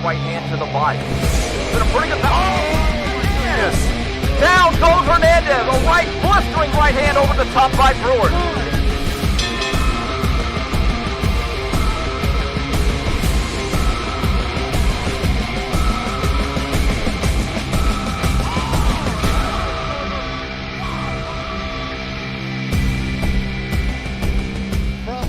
right hand to the body. It's been a pretty good yes. Down goes Hernandez. A right blistering right hand over the top by Brewart.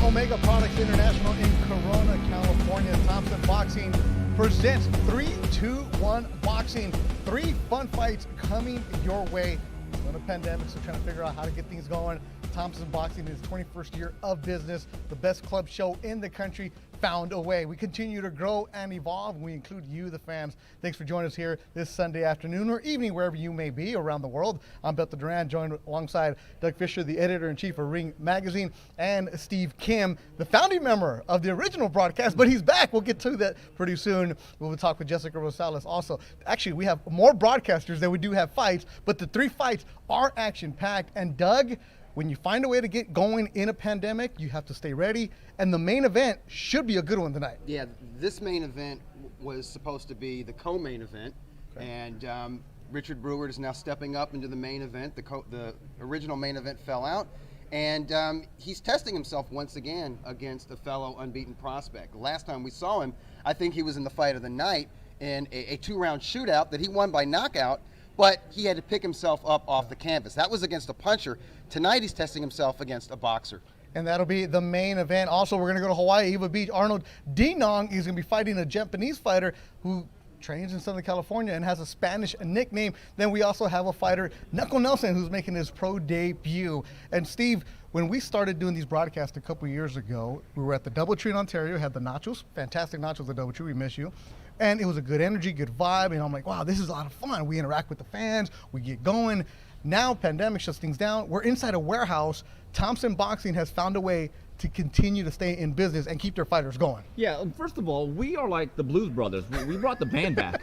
Omega Products International in Corona, California. Thompson Boxing presents 3-2-1 Boxing. 3 fun fights coming your way. We're in a pandemic, so trying to figure out how to get things going. Thompson Boxing is 21st year of business. The best club show in the country found a way. We continue to grow and evolve. We include you, the fans. Thanks for joining us here this Sunday afternoon or evening, wherever you may be around the world. I'm Beto Duran, joined alongside Doug Fisher, the editor-in-chief of Ring Magazine, and Steve Kim, the founding member of the original broadcast, but he's back. We'll get to that pretty soon. We'll talk with Jessica Rosales also. Actually, we have more broadcasters than we do have fights, but the 3 fights are action-packed. And Doug, when you find a way to get going in a pandemic, you have to stay ready. And the main event should be a good one tonight. Yeah, this main event was supposed to be the co-main event. Okay. And Richard Brewart is now stepping up into the main event. The original main event fell out. And he's testing himself once again against a fellow unbeaten prospect. Last time we saw him, I think he was in the fight of the night in a 2-round shootout that he won by knockout. But he had to pick himself up off the canvas. That was against a puncher. Tonight he's testing himself against a boxer. And that'll be the main event. Also, we're going to go to Hawaii, Eva Beach. Arnold Dinong is going to be fighting a Japanese fighter who trains in Southern California and has a Spanish nickname. Then we also have a fighter, Knuckle Nelson, who's making his pro debut. And Steve, when we started doing these broadcasts a couple years ago, we were at the Doubletree in Ontario, had the nachos, fantastic nachos at Doubletree, we miss you. And it was a good energy, good vibe, and I'm like, wow, this is a lot of fun. We interact with the fans, we get going. Now, pandemic shuts things down. We're inside a warehouse. Thompson Boxing has found a way to continue to stay in business and keep their fighters going. Yeah, first of all, we are like the Blues Brothers. We brought the band back.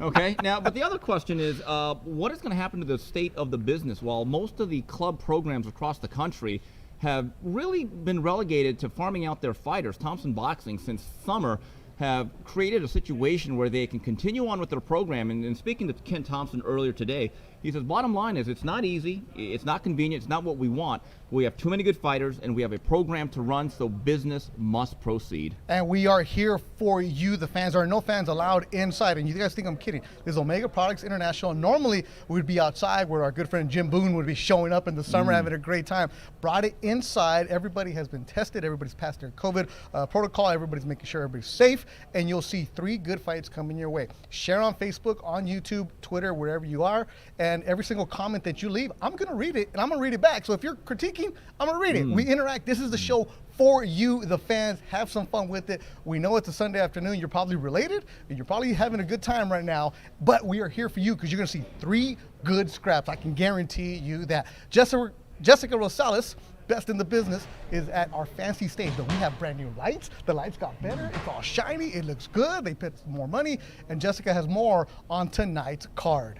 Okay, now, but the other question is, what is going to happen to the state of the business? While most of the club programs across the country have really been relegated to farming out their fighters, Thompson Boxing, since summer, have created a situation where they can continue on with their program. And speaking to Ken Thompson earlier today, he says, bottom line is it's not easy, it's not convenient, it's not what we want. We have too many good fighters, and we have a program to run, so business must proceed. And we are here for you, the fans. There are no fans allowed inside. And you guys think I'm kidding. This is Omega Products International. Normally, we'd be outside where our good friend Jim Boone would be showing up in the summer, having a great time. Brought it inside. Everybody has been tested. Everybody's passed their COVID protocol. Everybody's making sure everybody's safe. And you'll see 3 good fights coming your way. Share on Facebook, on YouTube, Twitter, wherever you are. And every single comment that you leave, I'm going to read it, and I'm going to read it back. So if you're critiquing, I'm going to read it. We interact. This is the show for you, the fans. Have some fun with it. We know it's a Sunday afternoon. You're probably related, and you're probably having a good time right now. But we are here for you because you're going to see 3 good scraps. I can guarantee you that. Jessica Rosales, best in the business, is at our fancy stage. But we have brand new lights. The lights got better. It's all shiny. It looks good. They put more money. And Jessica has more on tonight's card.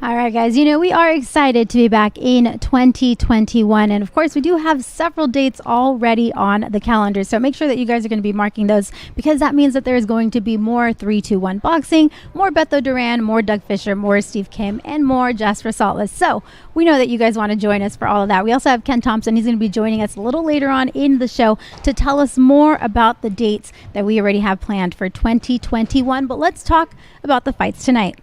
All right, guys, we are excited to be back in 2021. And of course, we do have several dates already on the calendar. So make sure that you guys are going to be marking those, because that means that there is going to be more 3-2-1 boxing, more Beto Duran, more Doug Fisher, more Steve Kim, and more Jasper Saltless. So we know that you guys want to join us for all of that. We also have Ken Thompson. He's going to be joining us a little later on in the show to tell us more about the dates that we already have planned for 2021. But let's talk about the fights tonight.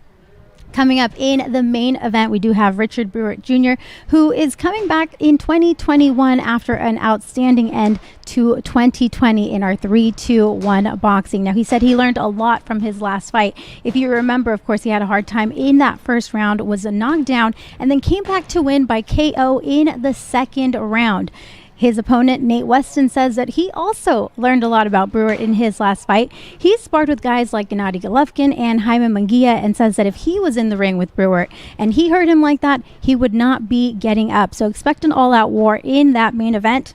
Coming up in the main event, we do have Richard Brewart Jr., who is coming back in 2021 after an outstanding end to 2020 in our 3-2-1 boxing. Now, he said he learned a lot from his last fight. If you remember, of course, he had a hard time in that first round, was knocked down, and then came back to win by KO in the second round. His opponent, Nate Weston, says that he also learned a lot about Brewart in his last fight. He sparred with guys like Gennady Golovkin and Jaime Munguia, and says that if he was in the ring with Brewart and he heard him like that, he would not be getting up. So expect an all-out war in that main event.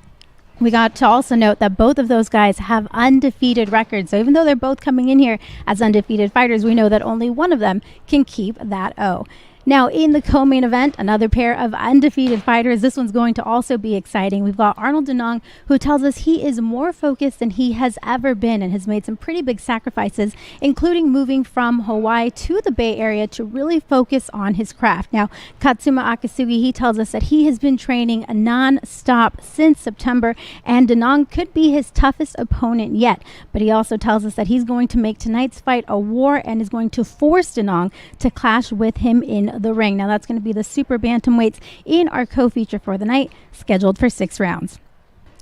We got to also note that both of those guys have undefeated records. So even though they're both coming in here as undefeated fighters, we know that only one of them can keep that O. Now, in the co-main event, another pair of undefeated fighters. This one's going to also be exciting. We've got Arnold Dinong, who tells us he is more focused than he has ever been and has made some pretty big sacrifices, including moving from Hawaii to the Bay Area to really focus on his craft. Now, Katsuma Akitsugi, he tells us that he has been training non-stop since September, and Dinong could be his toughest opponent yet. But he also tells us that he's going to make tonight's fight a war and is going to force Dinong to clash with him in the ring. Now, that's going to be the super bantamweights in our co-feature for the night, scheduled for 6 rounds.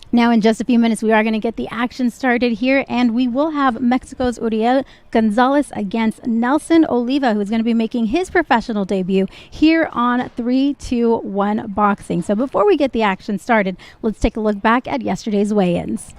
Now, in just a few minutes, we are going to get the action started here, and we will have Mexico's Uriel Gonzalez against Nelson Oliva, who is going to be making his professional debut here on 3-2-1 Boxing. So before we get the action started, let's take a look back at yesterday's weigh-ins.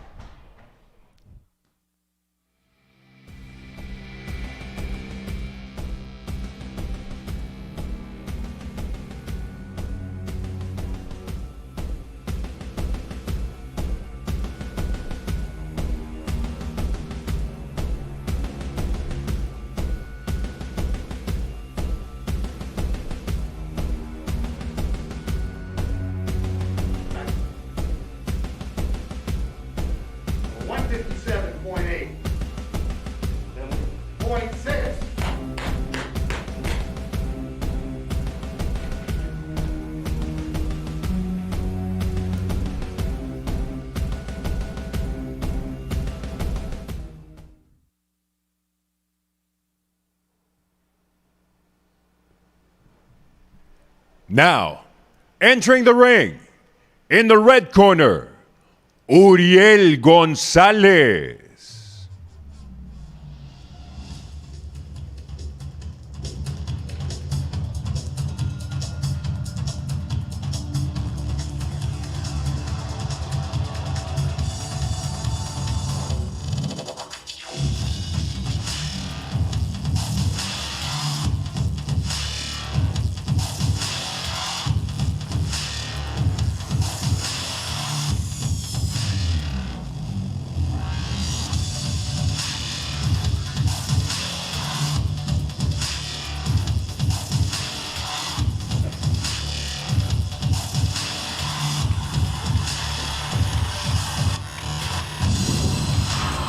Now, entering the ring, in the red corner, Uriel Gonzalez.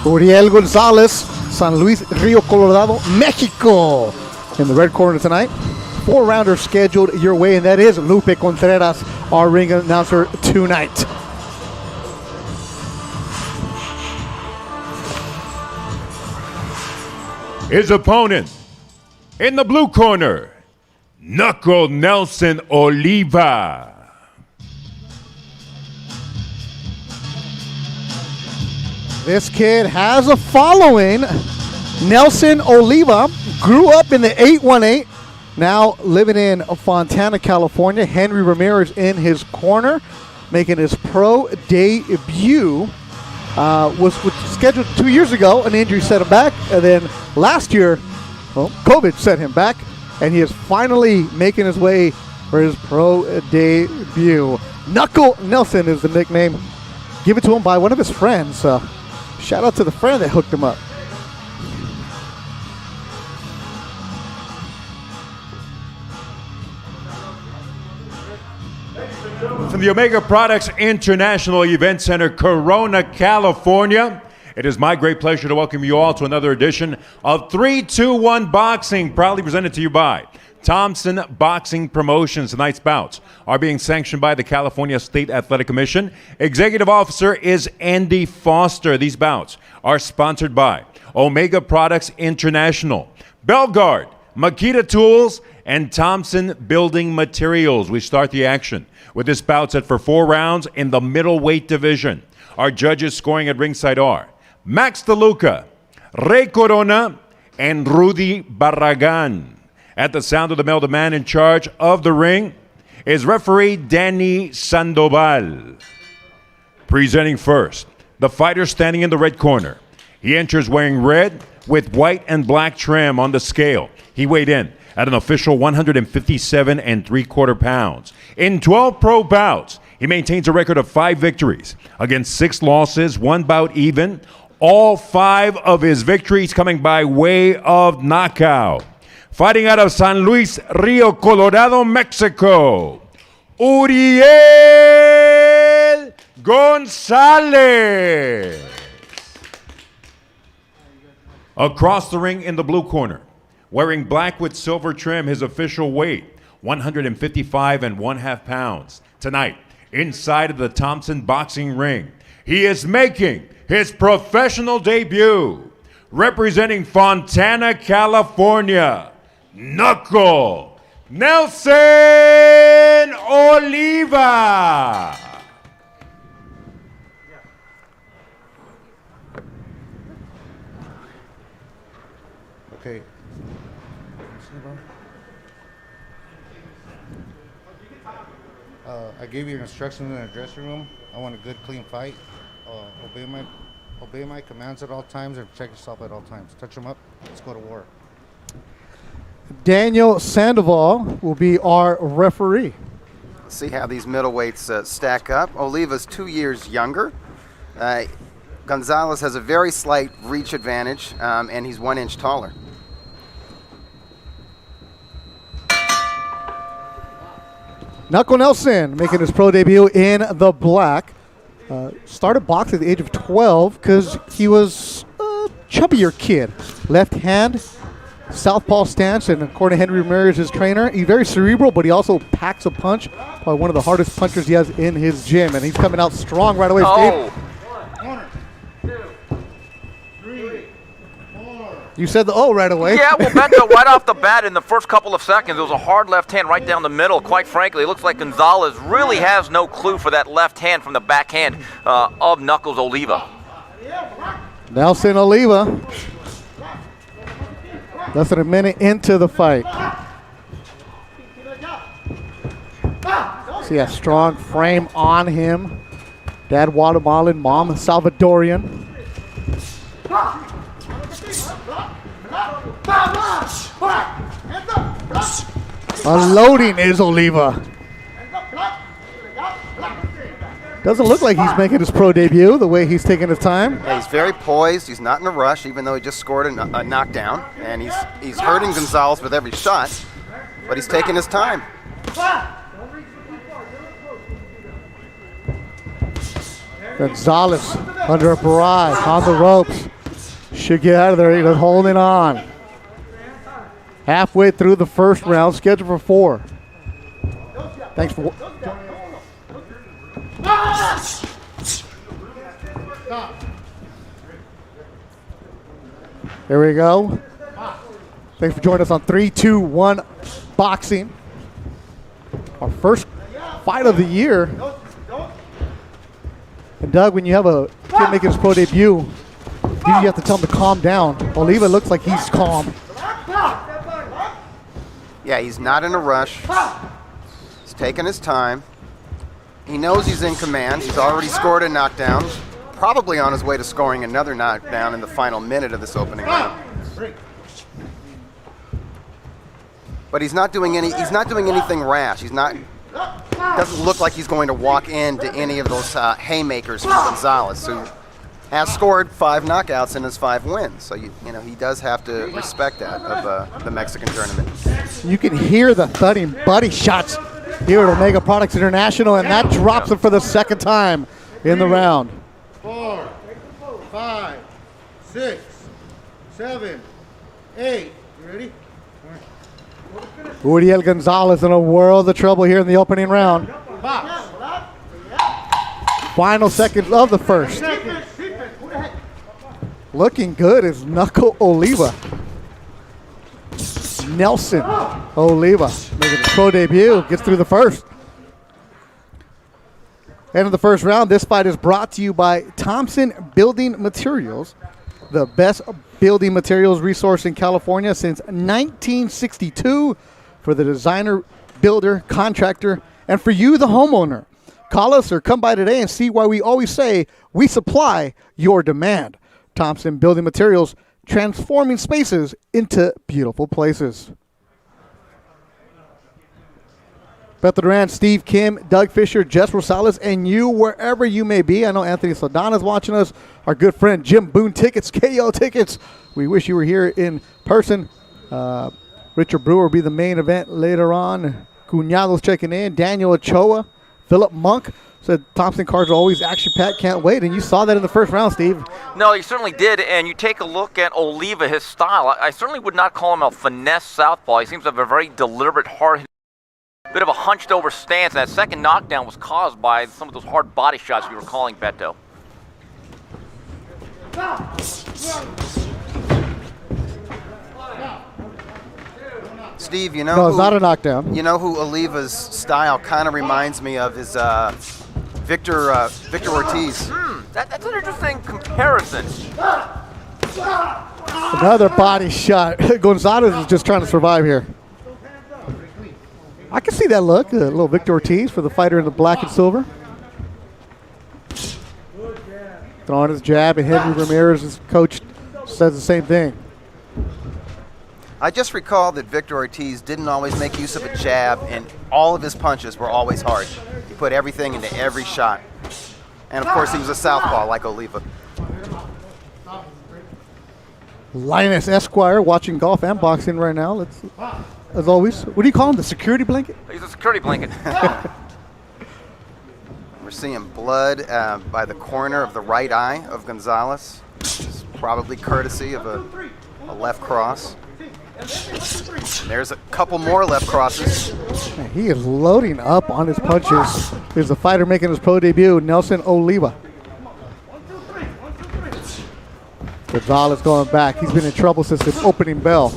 Uriel Gonzalez, San Luis Rio Colorado, Mexico. In the red corner tonight, 4-rounder scheduled your way, and that is Lupe Contreras, our ring announcer tonight. His opponent, in the blue corner, Knuckle Nelson Oliva. This kid has a following. Nelson Oliva grew up in the 818, now living in Fontana, California. Henry Ramirez in his corner, making his pro debut. Was scheduled 2 years ago. An injury set him back. And then last year, well, COVID set him back. And he is finally making his way for his pro debut. Knuckle Nelson is the nickname. Given to him by one of his friends. Shout out to the friend that hooked him up. From the Omega Products International Event Center, Corona, California, it is my great pleasure to welcome you all to another edition of 3-2-1 Boxing, proudly presented to you by Thompson Boxing Promotions. Tonight's bouts are being sanctioned by the California State Athletic Commission. Executive Officer is Andy Foster. These bouts are sponsored by Omega Products International, Belgard, Makita Tools, and Thompson Building Materials. We start the action with this bout set for 4 rounds in the middleweight division. Our judges scoring at ringside are Max DeLuca, Ray Corona, and Rudy Barragan. At the sound of the bell, the man in charge of the ring is referee Danny Sandoval. Presenting first, the fighter standing in the red corner. He enters wearing red with white and black trim on the scale. He weighed in at an official 157 3/4 pounds. In 12 pro bouts, he maintains a record of 5 victories against 6 losses, 1 bout even. All 5 of his victories coming by way of knockout. fighting out of San Luis Rio Colorado, Mexico, Uriel Gonzalez. Across the ring in the blue corner, wearing black with silver trim, his official weight, 155 1/2 pounds. Tonight, inside of the Thompson boxing ring, he is making his professional debut, representing Fontana, California, Knuckle Nelson Oliva. Okay. I gave you instructions in the dressing room. I want a good, clean fight. Obey my commands at all times and protect yourself at all times. Touch them up. Let's go to war. Daniel Sandoval will be our referee. See how these middleweights stack up. Oliva's 2 years younger. Gonzalez has a very slight reach advantage, and he's 1 inch taller. Knuckle Nelson making his pro debut in the black. Started boxing at the age of 12 because he was a chubbier kid. Left hand, southpaw stance, and according to Henry Ramirez, his trainer, he's very cerebral, but he also packs a punch. Probably one of the hardest punchers he has in his gym, and he's coming out strong right away. Oh. You said the right away. Yeah, well, Beto, right off the bat in the first couple of seconds, it was a hard left hand right down the middle. Quite frankly, it looks like Gonzalez really has no clue for that left hand from the backhand of Knuckles Oliva. Nelson Oliva. Less than a minute into the fight. See a strong frame on him. Dad Guatemalan, mom Salvadorian. Unloading is Oliva. Doesn't look like he's making his pro debut the way he's taking his time. Yeah, he's very poised. He's not in a rush, even though he just scored a knockdown. And he's hurting Gonzalez with every shot, but he's taking his time. Gonzalez under a barrage on the ropes. Should get out of there. He's holding on. Halfway through the first round, scheduled for 4. Thanks for. There we go. Thanks for joining us on 3, 2, 1 Boxing. Our first fight of the year. And Doug, when you have a kid making his pro debut, you have to tell him to calm down. Oliva looks like he's calm. Yeah, he's not in a rush. He's taking his time. He knows he's in command. He's already scored a knockdown. Probably on his way to scoring another knockdown in the final minute of this opening round. But he's not doing anything rash. Doesn't look like he's going to walk into any of those haymakers from Gonzalez, who has scored 5 knockouts in his 5 wins. So he does have to respect that of the Mexican tournament. You can hear the thudding body shots here at Omega Products International, and that drops him for the second time in the round. 4, 5, 6, 7, 8. You ready? Uriel Gonzalez in a world of trouble here in the opening round. Box. Final seconds of the first. Looking good is Knuckle Oliva. Nelson Oliva making his pro debut, gets through the first. And in the first round, this fight is brought to you by Thompson Building Materials, the best building materials resource in California since 1962 for the designer, builder, contractor, and for you, the homeowner. Call us or come by today and see why we always say we supply your demand. Thompson Building Materials, transforming spaces into beautiful places. Beto Duran, Steve Kim, Doug Fisher, Jess Rosales, and you, wherever you may be. I know Anthony Saldana's watching us. Our good friend Jim Boone Tickets, KO Tickets. We wish you were here in person. Richard Brewart will be the main event later on. Cuñado's checking in. Daniel Ochoa, Philip Monk. Said Thompson cards are always action-packed, can't wait. And you saw that in the first round, Steve. No, he certainly did. And you take a look at Oliva, his style. I certainly would not call him a finesse southpaw. He seems to have a very deliberate, hard, bit of a hunched-over stance. And that second knockdown was caused by some of those hard body shots you were calling, Beto. Steve, you know No, it's not a knockdown. You know who Oliva's style kind of reminds me of is Victor Ortiz. That's an interesting comparison. Another body shot. Gonzalez is just trying to survive here. I can see that look. A little Victor Ortiz for the fighter in the black and silver. Throwing his jab, and Henry Ramirez, his coach, says the same thing. I just recall that Victor Ortiz didn't always make use of a jab, and all of his punches were always hard. He put everything into every shot. And of course, he was a southpaw like Oliva. Linus Esquire watching golf and boxing right now. Let's, as always, what do you call him? The security blanket? He's a security blanket. We're seeing blood by the corner of the right eye of Gonzalez. It's probably courtesy of a left cross. And there's a couple more left crosses. Man, he is loading up on his punches. Here's the fighter making his pro debut, Nelson Oliva. Gonzalez going back. He's been in trouble since the opening bell.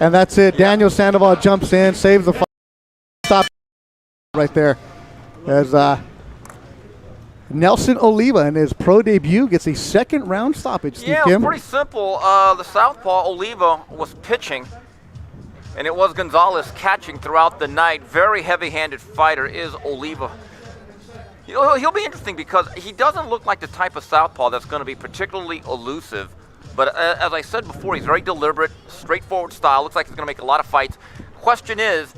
And that's it. Daniel Sandoval jumps in, saves the fight. Stop right there. As Nelson Oliva in his pro debut gets a second round stoppage. Steve Yeah, it Kim. was pretty simple. The southpaw Oliva was pitching, and it was Gonzalez catching throughout the night. Very heavy-handed fighter is Oliva. You know, he'll be interesting because he doesn't look like the type of southpaw that's going to be particularly elusive. But as I said before, he's very deliberate, straightforward style. Looks like he's going to make a lot of fights. Question is,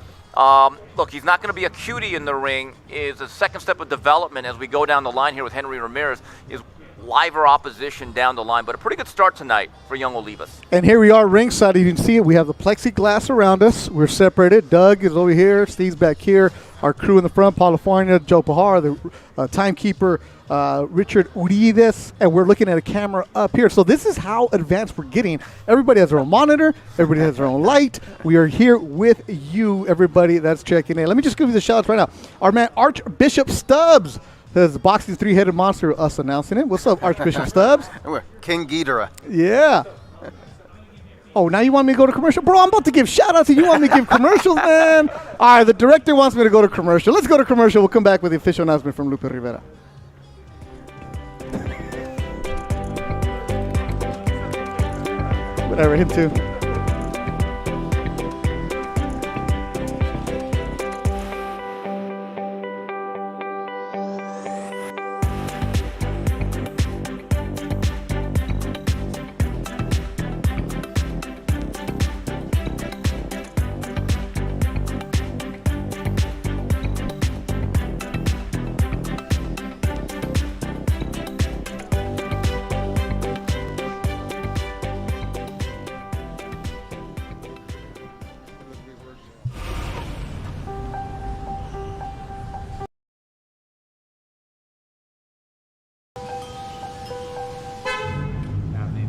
look, he's not going to be a cutie in the ring. Is the second step of development as we go down the line here with Henry Ramirez is liver opposition down the line. But a pretty good start tonight for young Olivas. And here we are ringside. You can see it. We have the plexiglass around us. We're separated. Doug is over here. Steve's back here. Our crew in the front, California, Joe Pahar, the timekeeper, Richard Urides, and we're looking at a camera up here. So this is how advanced we're getting. Everybody has their own monitor. Everybody has their own light. We are here with you, everybody that's checking in. Let me just give you the shout-outs right now. Our man, Archbishop Stubbs, says boxing three-headed monster, us announcing it. What's up, Archbishop Stubbs? King Ghidorah. Yeah. Oh, now you want me to go to commercial? Bro, I'm about to give shout-outs and you want me to give commercials, man? All right, the director wants me to go to commercial. Let's go to commercial. We'll come back with the official announcement from Lupe Rivera. Whatever, him too.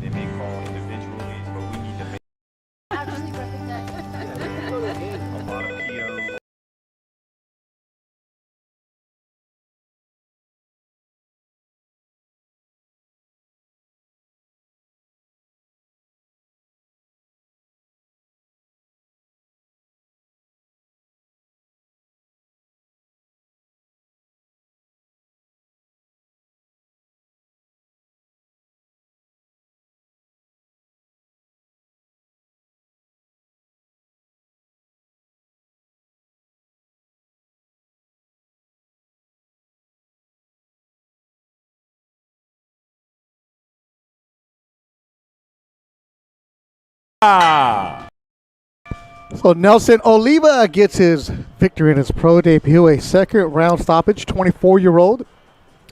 They may call individually, but we need to make a lot of POs. So Nelson Oliva gets his victory in his pro debut, a second round stoppage, 24-year-old,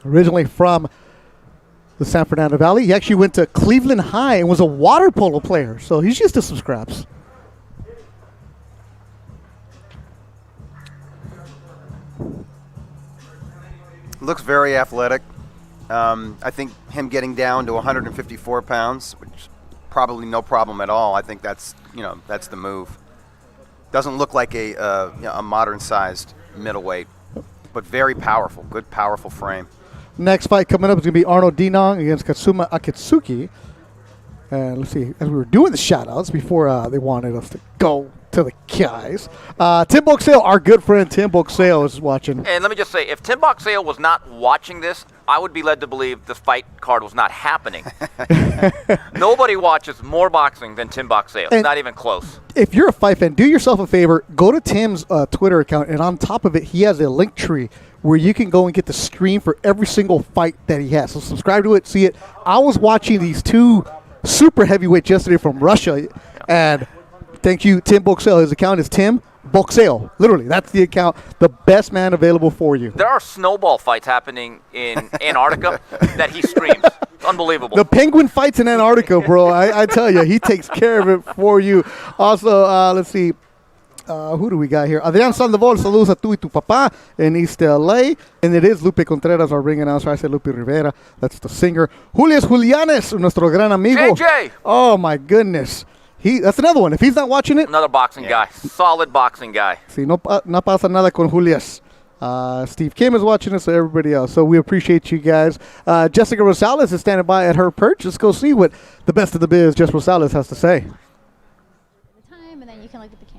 originally from the San Fernando Valley. He actually went to Cleveland High and was a water polo player, so he's used to some scraps. Looks very athletic. I think him getting down to 154 pounds, which probably no problem at all. I think that's the move. Doesn't look like a modern-sized middleweight, but very powerful. Good, powerful frame. Next fight coming up is going to be Arnold Dinong against Katsuma Akitsugi. And let's see, as we were doing the shout-outs before they wanted us to go to the guys, Tim Boxale, our good friend Tim Boxale, is watching. And let me just say, if Tim Boxale was not watching this, I would be led to believe the fight card was not happening. Nobody watches more boxing than Tim Boxale. It's not even close. If you're a fight fan, do yourself a favor. Go to Tim's Twitter account, and on top of it, he has a link tree where you can go and get the stream for every single fight that he has. So subscribe to it, see it. I was watching these two super heavyweights yesterday from Russia, and thank you, Tim Boxale. His account is Tim Boxale. Literally, that's the account. The best man available for you. There are snowball fights happening in Antarctica that he streams. It's unbelievable. The penguin fights in Antarctica, bro. I tell you, he takes care of it for you. Also, let's see. Who do we got here? Adrián Sandoval, saludos a tú y tu papá in East LA. And it is Lupe Contreras, our ring announcer. I said Lupe Rivera. That's the singer. Julius Julianes, nuestro gran amigo. JJ! Oh, my goodness. That's another one. If he's not watching it. Another boxing guy. Solid boxing guy. Sí, no pasa nada con Julius. Steve Kim is watching us, so everybody else. So we appreciate you guys. Jessica Rosales is standing by at her perch. Let's go see what the best of the biz, Jess Rosales, has to say. Time, and then you can look at the camera.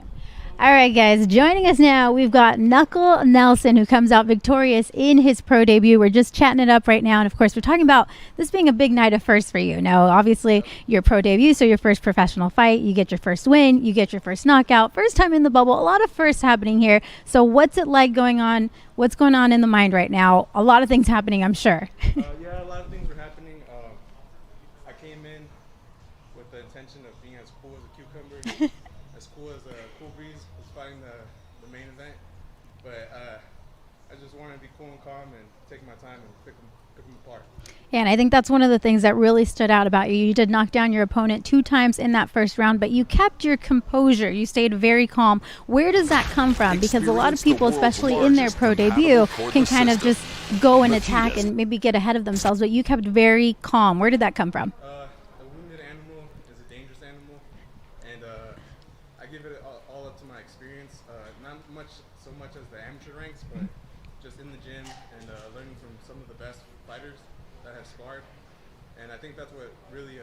All right, guys, joining us now, we've got Knuckle Nelson, who comes out victorious in his pro debut. We're just chatting it up right now, and of course, we're talking about this being a big night of firsts for you. Now, obviously, your pro debut, so your first professional fight, you get your first win, you get your first knockout, first time in the bubble, a lot of firsts happening here. So what's it like going on? What's going on in the mind right now? A lot of things happening, I'm sure. Yeah, a lot of things were happening. I came in with the intention of being as cool as a cucumber, as cool as a cool breeze. Fighting the main event, but I just wanted to be cool and calm and take my time and pick them apart. Yeah, and I think that's one of the things that really stood out about you. You did knock down your opponent 2 times in that first round, but you kept your composure. You stayed very calm. Where does that come from? Because a lot of people, especially in their pro debut, can kind of just go and attack and maybe get ahead of themselves, but you kept very calm. Where did that come from? A wounded animal is a dangerous animal, and I give it all up to my experience. Not so much as the amateur ranks, but just in the gym and learning from some of the best fighters that have sparred. And I think that's what really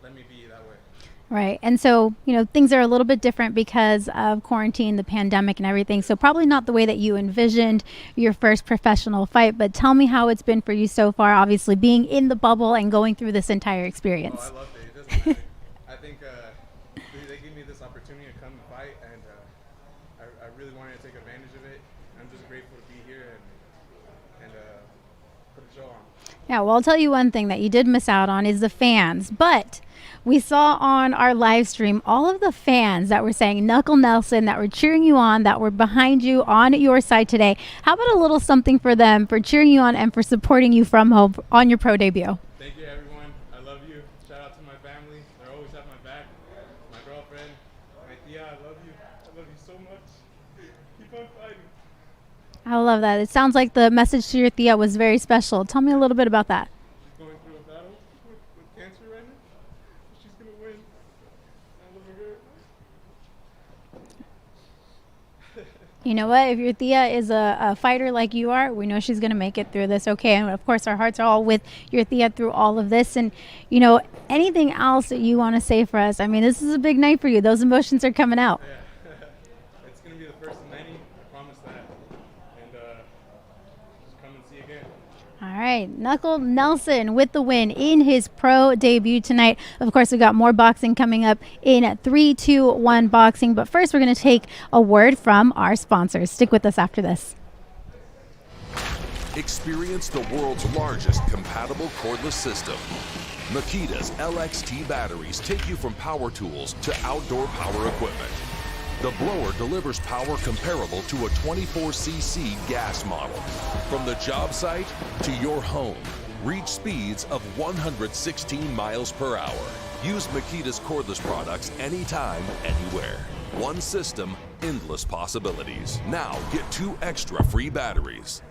let me be that way. Right. And so, things are a little bit different because of quarantine, the pandemic and everything. So probably not the way that you envisioned your first professional fight, but tell me how it's been for you so far, obviously being in the bubble and going through this entire experience. Oh, I loved it. It doesn't matter. I think they gave me this opportunity to come and fight, and I really wanted to take advantage of it. I'm just grateful to be here and put a show on. Yeah, well, I'll tell you one thing that you did miss out on is the fans. But we saw on our live stream all of the fans that were saying Knuckle Nelson, that were cheering you on, that were behind you on your side today. How about a little something for them, for cheering you on and for supporting you from home on your pro debut? Thank you, everyone. I love you. Shout out to my family. They're always at my back. My girlfriend, my tia, I love you. I love you so much. Keep on fighting. I love that. It sounds like the message to your tia was very special. Tell me a little bit about that. She's going through a battle with cancer right now. She's going to win. I love her. You know what? If your tia is a fighter like you are, we know she's going to make it through this okay. And of course, our hearts are all with your tia through all of this. And, anything else that you want to say for us? I mean, this is a big night for you. Those emotions are coming out. Yeah. It's going to be the first of many. I promise that. And just come and see again. All right, Knuckle Nelson with the win in his pro debut tonight. Of course, we've got more boxing coming up in 3-2-1 boxing. But first, we're going to take a word from our sponsors. Stick with us after this. Experience the world's largest compatible cordless system. Makita's LXT batteries take you from power tools to outdoor power equipment. The blower delivers power comparable to a 24cc gas model. From the job site to your home, reach speeds of 116 miles per hour. Use Makita's cordless products anytime, anywhere. One system, endless possibilities. Now get 2 extra free batteries.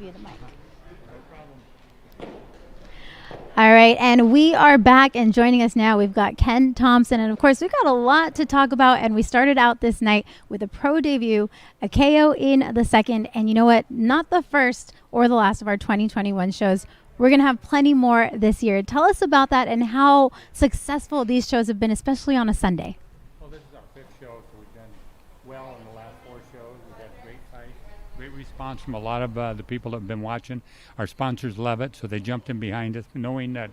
you the mic. All right, and we are back, and joining us now, we've got Ken Thompson, and of course, we've got a lot to talk about, and we started out this night with a pro debut, a KO in the second, and you know what? Not the first or the last of our 2021 shows. We're going to have plenty more this year. Tell us about that and how successful these shows have been, especially on a Sunday. Well, this is our 5th show, so we've done well in the last 4 shows. We've had great fights, great response from a lot of the people that have been watching. Our sponsors love it, so they jumped in behind us, knowing that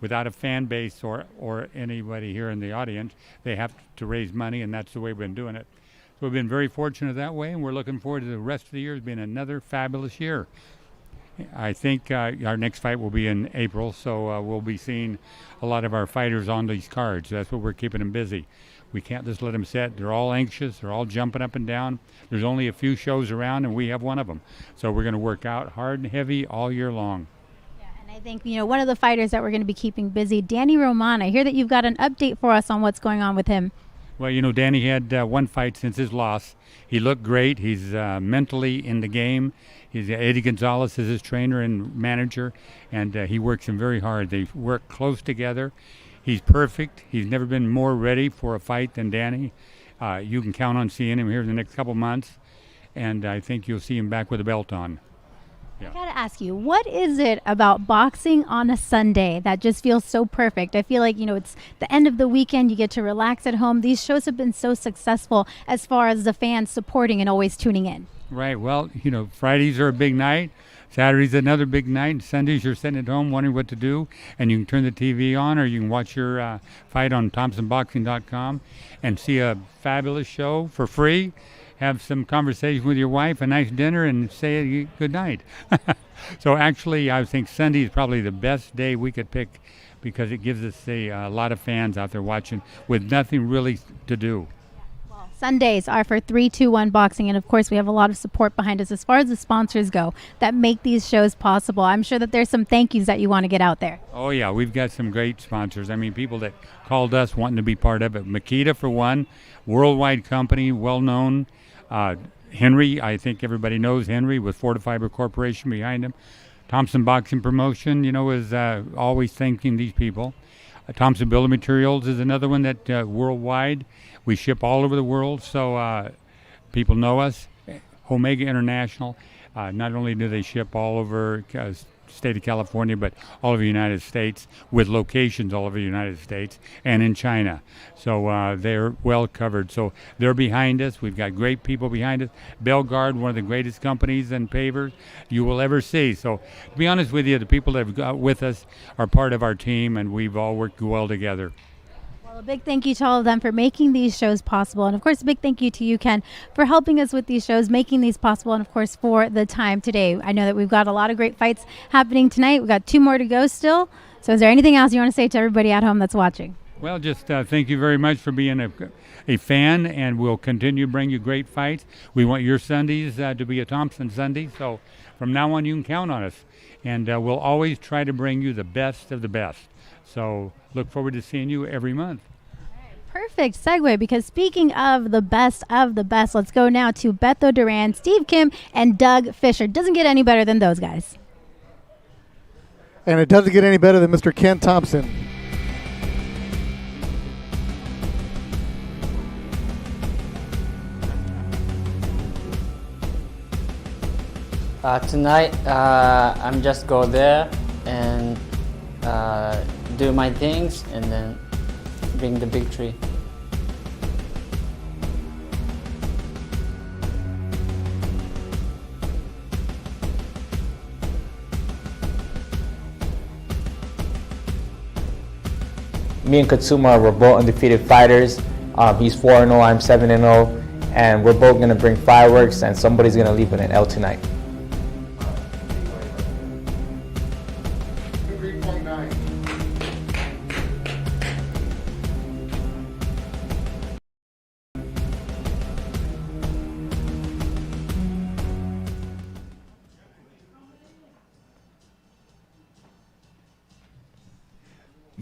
without a fan base or anybody here in the audience, they have to raise money, and that's the way we've been doing it. So we've been very fortunate that way, and we're looking forward to the rest of the year as being another fabulous year. I think our next fight will be in April, so we'll be seeing a lot of our fighters on these cards. That's what we're keeping them busy. We can't just let them sit. They're all anxious. They're all jumping up and down. There's only a few shows around, and we have one of them. So we're going to work out hard and heavy all year long. Yeah, and I think, one of the fighters that we're going to be keeping busy, Danny Roman. I hear that you've got an update for us on what's going on with him. Well, Danny had one fight since his loss. He looked great. He's mentally in the game. Eddie Gonzalez is his trainer and manager, and he works him very hard. They work close together. He's perfect. He's never been more ready for a fight than Danny. You can count on seeing him here in the next couple months, and I think you'll see him back with a belt on. Yeah. I gotta ask you, what is it about boxing on a Sunday that just feels so perfect? I feel like, it's the end of the weekend, you get to relax at home. These shows have been so successful as far as the fans supporting and always tuning in. Right. Well, Fridays are a big night. Saturday's another big night. Sundays you're sitting at home wondering what to do, and you can turn the TV on, or you can watch your fight on ThompsonBoxing.com and see a fabulous show for free. Have some conversation with your wife, a nice dinner, and say good night. So actually, I think Sunday is probably the best day we could pick because it gives us a lot of fans out there watching with nothing really to do. Sundays are for 3-2-1 Boxing, and of course we have a lot of support behind us as far as the sponsors go that make these shows possible. I'm sure that there's some thank yous that you want to get out there. Oh yeah, we've got some great sponsors. I mean, people that called us wanting to be part of it. Makita for one, worldwide company, well known. Henry, I think everybody knows Henry with Forta Fiber Corporation behind him. Thompson Boxing Promotion, is always thanking these people. Thompson Building Materials is another one that worldwide. We ship all over the world, so people know us. Omega International, not only do they ship all over state of California, but all over the United States, with locations all over the United States and in China. So they're well covered. So they're behind us. We've got great people behind us. Belgard, one of the greatest companies and pavers you will ever see. So to be honest with you, the people that have got with us are part of our team, and we've all worked well together. Well, a big thank you to all of them for making these shows possible. And of course, a big thank you to you, Ken, for helping us with these shows, making these possible, and of course, for the time today. I know that we've got a lot of great fights happening tonight. We've got 2 more to go still. So is there anything else you want to say to everybody at home that's watching? Well, just thank you very much for being a fan, and we'll continue to bring you great fights. We want your Sundays to be a Thompson Sunday. So from now on, you can count on us. And we'll always try to bring you the best of the best. So look forward to seeing you every month. Perfect segue, because speaking of the best, let's go now to Beto Duran, Steve Kim, and Doug Fisher. Doesn't get any better than those guys. And it doesn't get any better than Mr. Ken Thompson. Tonight, I'm just go there and do my things and then bring the victory. Me and Katsuma were both undefeated fighters. He's 4-0, I'm 7-0, and we're both gonna bring fireworks, and somebody's gonna leave with an L tonight.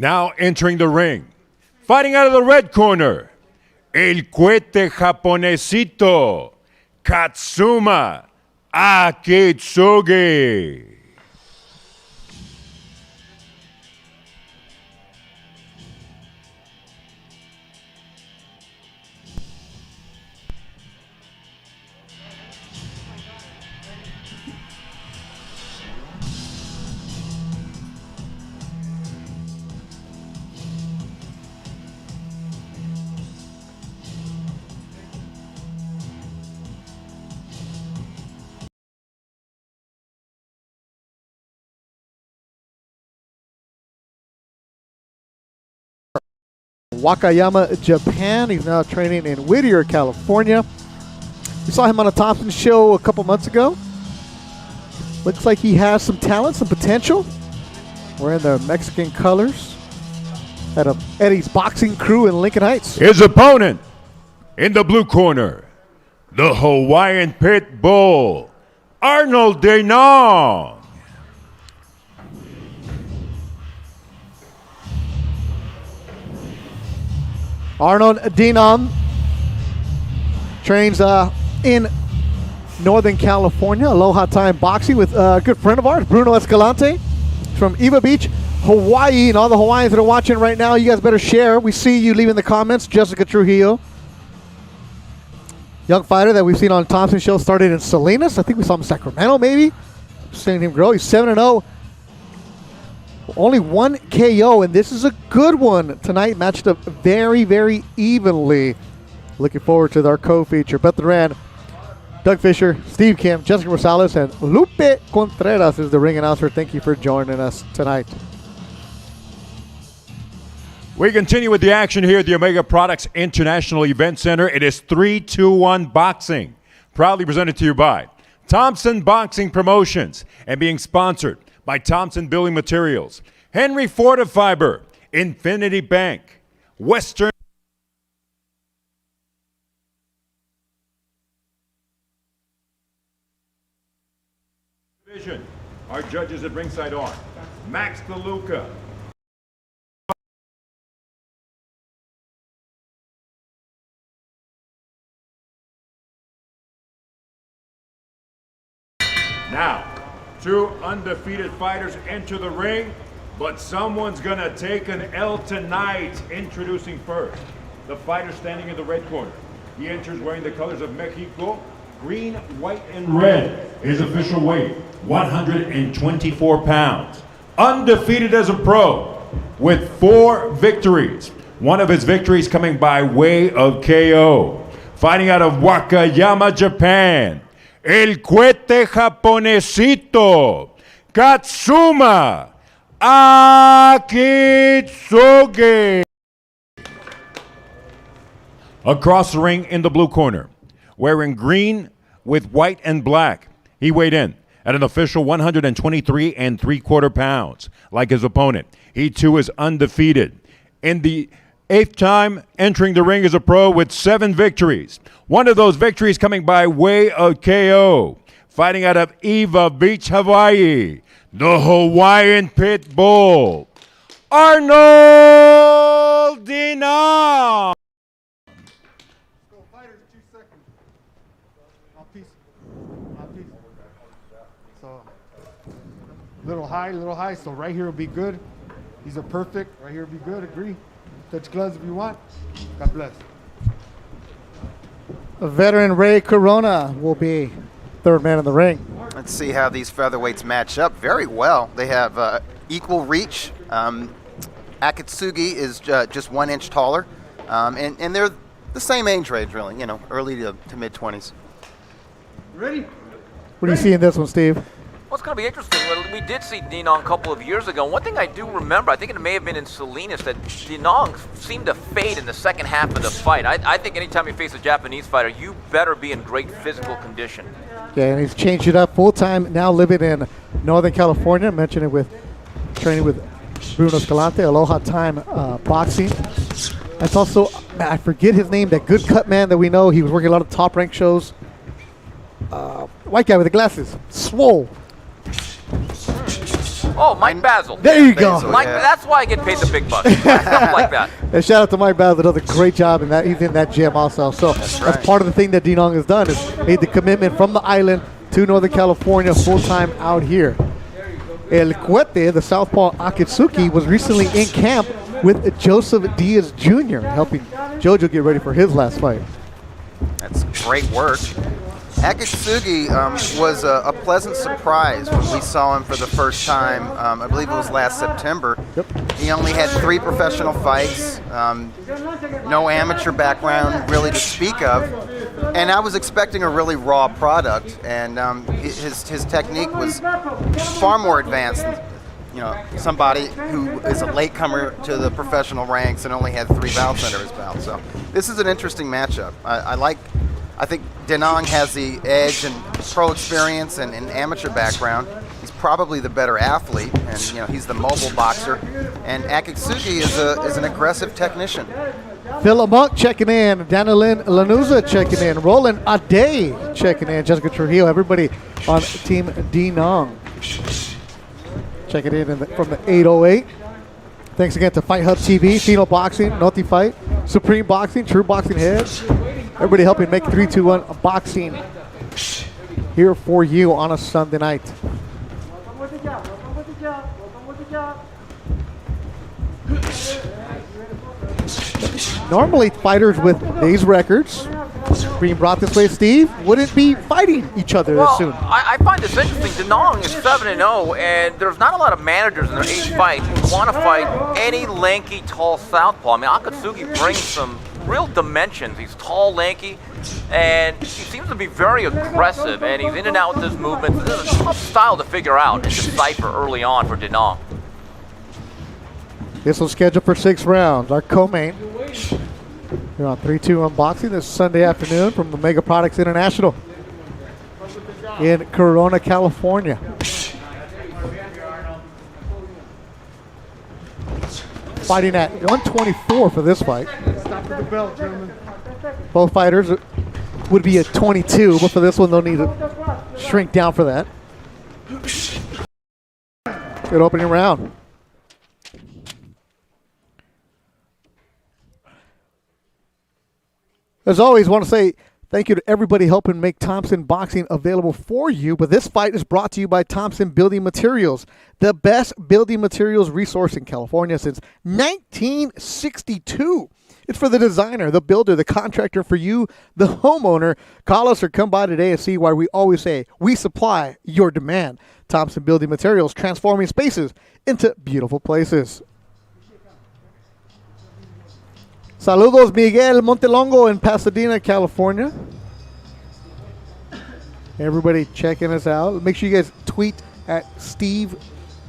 Now entering the ring, fighting out of the red corner, el cohete japonesito, Katsuma Akitsugi. Wakayama, Japan. He's now training in Whittier, California. We saw him on a Thompson show a couple months ago. Looks like he has some talent, some potential. Wearing the Mexican colors at Eddie's boxing crew in Lincoln Heights. His opponent in the blue corner, the Hawaiian Pit Bull, Arnold Dinong. Arnold Dinong trains in Northern California, Aloha Time Boxing, with a good friend of ours, Bruno Escalante, from Eva Beach, Hawaii. And all the Hawaiians that are watching right now, you guys better share. We see you leaving the comments. Jessica Trujillo, young fighter that we've seen on Thompson Show, started in Salinas. I think we saw him in Sacramento, maybe. Seeing him grow. He's 7-0. Only one KO, and this is a good one tonight. Matched up very, very evenly. Looking forward to our co-feature. Beth Duran, Doug Fisher, Steve Kim, Jessica Rosales, and Lupe Contreras is the ring announcer. Thank you for joining us tonight. We continue with the action here at the Omega Products International Event Center. It is 3-2-1 Boxing, proudly presented to you by Thompson Boxing Promotions and being sponsored by Thompson Building Materials, Henry Fortifiber, Infinity Bank, Weston. Division. Our judges at ringside are Max DeLuca. Now, two undefeated fighters enter the ring, but someone's gonna take an L tonight. Introducing first, the fighter standing in the red corner. He enters wearing the colors of Mexico, green, white, and red. His official weight, 124 pounds. Undefeated as a pro, with 4 victories. One of his victories coming by way of KO. Fighting out of Wakayama, Japan, El Cohete Japonesito, Katsuma Akitsugi. Across the ring in the blue corner, wearing green with white and black, he weighed in at an official 123 3/4 pounds. Like his opponent, he too is undefeated. In the 8th time entering the ring as a pro with 7 victories. One of those victories coming by way of KO. Fighting out of Eva Beach, Hawaii, the Hawaiian Pit Bull, Arnold Dinong. Go fighters, 2 seconds. Mouthpiece. So, little high. So right here will be good. These are perfect. Right here will be good. Agree. Touch gloves if you want. God bless. Veteran Ray Corona will be third man in the ring. Let's see how these featherweights match up. Very well. They have equal reach. Akitsugi is just 1 inch taller, and they're the same age range, really. You know, early to mid-20s. Ready? What do you see in this one, Steve? Well, it's going to be interesting. We did see Dinong a couple of years ago. One thing I do remember, I think it may have been in Salinas, that Dinong seemed to fade in the second half of the fight. I think anytime you face a Japanese fighter, you better be in great physical condition. Yeah, and he's changed it up full-time, now living in Northern California. Mentioned it with training with Bruno Escalante, Aloha Time Boxing. That's also, I forget his name, that good cut man that we know. He was working a lot of top-ranked shows. White guy with the glasses, swole. Oh, Mike Basil. There you go. Mike, that's why I get paid the big bucks. Stuff like that. And shout out to Mike Basil, does a great job in that. He's in that gym also. So that's part of the thing that Dinong has done, is made the commitment from the island to Northern California full-time out here. El Cuete, the southpaw Akitsugi, was recently in camp with Joseph Diaz Jr., helping Jojo get ready for his last fight. That's great work. Akitsugi was a pleasant surprise when we saw him for the first time. I believe it was last September. Yep. He only had 3 professional fights, no amateur background really to speak of, and I was expecting a really raw product. And his technique was far more advanced than, somebody who is a latecomer to the professional ranks and only had 3 bouts under his belt. So this is an interesting matchup. I think Dinong has the edge and pro experience and amateur background. He's probably the better athlete, and he's the mobile boxer. And Akitsugi is an aggressive technician. Philip Monk checking in. Danilin Lanuza checking in. Roland Ade checking in. Jessica Trujillo. Everybody on Team Dinong checking in from the 808. Thanks again to Fight Hub TV, Fino Boxing, Noti Fight, Supreme Boxing, True Boxing Head. Everybody helping make 3-2-1 boxing here for you on a Sunday night. Normally, fighters with these records being brought this way, Steve, wouldn't be fighting each other this soon. I find this interesting. Dinong is 7-0, and there's not a lot of managers in their 8th fight who want to fight any lanky, tall southpaw. I mean, Akitsugi brings some real dimensions. He's tall, lanky, and he seems to be very aggressive, and he's in and out with his movements. This is a tough style to figure out and decipher early on for Dinong. This was scheduled for 6 rounds. Our co-main here on 3-2 Unboxing this Sunday afternoon from Omega Products International in Corona, California. Fighting at 124 for this fight. Stop with the belt, gentlemen. Both fighters would be at 22, but for this one they'll need to shrink down for that. Good opening round. As always, want to say thank you to everybody helping make Thompson Boxing available for you. But this fight is brought to you by Thompson Building Materials, the best building materials resource in California since 1962. It's for the designer, the builder, the contractor, for you, the homeowner. Call us or come by today and see why we always say we supply your demand. Thompson Building Materials, transforming spaces into beautiful places. Saludos, Miguel Montelongo in Pasadena, California. Everybody checking us out. Make sure you guys tweet at Steve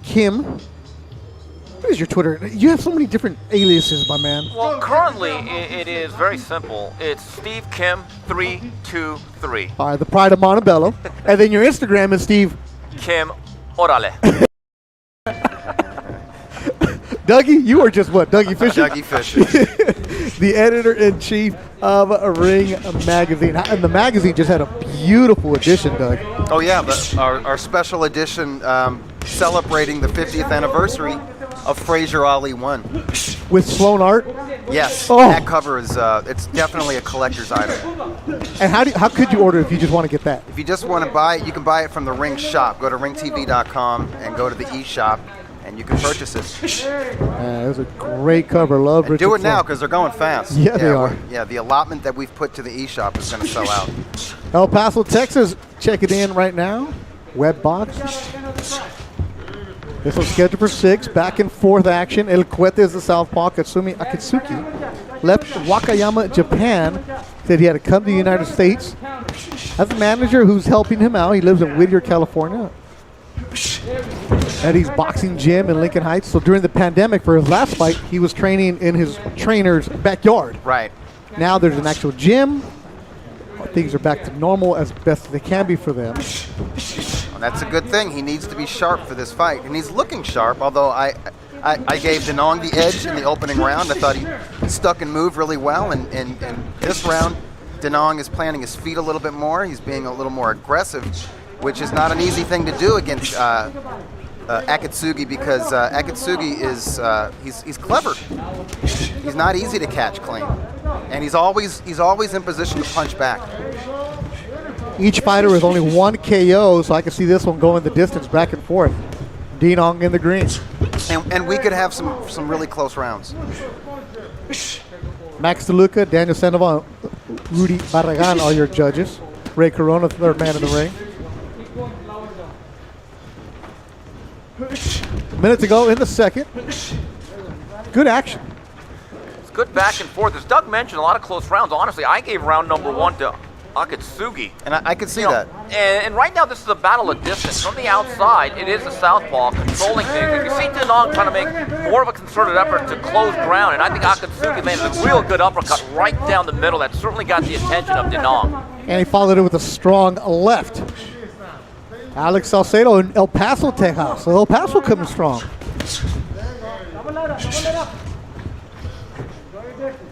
Kim. What is your Twitter? You have so many different aliases, my man. Well, currently it is very simple. It's Steve Kim 323. All right, the Pride of Montebello. And then your Instagram is Steve Kim Orale. Dougie, you are just what? Dougie Fisher? Dougie Fisher. The editor-in-chief of Ring Magazine. And the magazine just had a beautiful edition, Doug. Oh, yeah, our special edition celebrating the 50th anniversary of Fraser Ali 1. With Sloan art? Yes, Oh. that cover is it's definitely a collector's item. And how could you order if you just want to get that? If you just want to buy it, you can buy it from the Ring shop. Go to ringtv.com and go to the e-shop, and you can purchase it. It was a great cover. Love And Richard do it now Sloan. because they're going fast. Yeah, they are. Yeah, the allotment that we've put to the e-shop is going to sell out. El Paso, Texas, check it in right now. Web box. This was scheduled for 6. Back and forth action. El Cuete is the southpaw. Katsuma Akitsugi left Wakayama, Japan. Said he had to come to the United States. Has a manager who's helping him out. He lives in Whittier, California. Eddie's boxing gym in Lincoln Heights. So during the pandemic, for his last fight, he was training in his trainer's backyard. Right. Now there's an actual gym. Things are back to normal as best they can be for them. Well, that's a good thing. He needs to be sharp for this fight, and he's looking sharp. Although I gave Dinong the edge in the opening round. I thought he stuck and moved really well, and this round, Dinong is planting his feet a little bit more. He's being a little more aggressive, which is not an easy thing to do against Akitsugi, because Akitsugi is he's clever. He's not easy to catch clean, and he's always in position to punch back. Each fighter with only 1 KO, so I can see this one going the distance back and forth. Dinong in the green. And we could have some really close rounds. Max DeLuca, Daniel Sandoval, Rudy Barragan are your judges. Ray Corona, third man in the ring. Minute to go in the second. Good action. It's good back and forth. As Doug mentioned, a lot of close rounds. Honestly, I gave round number 1 to Akitsugi. And I could see that. And right now, this is a battle of distance. From the outside, it is a southpaw controlling things. And you see Dinong trying to make more of a concerted effort to close ground. And I think Akitsugi landed a real good uppercut right down the middle. That certainly got the attention of Dinong. And he followed it with a strong left. Alex Salcedo in El Paso, Texas. So El Paso coming strong.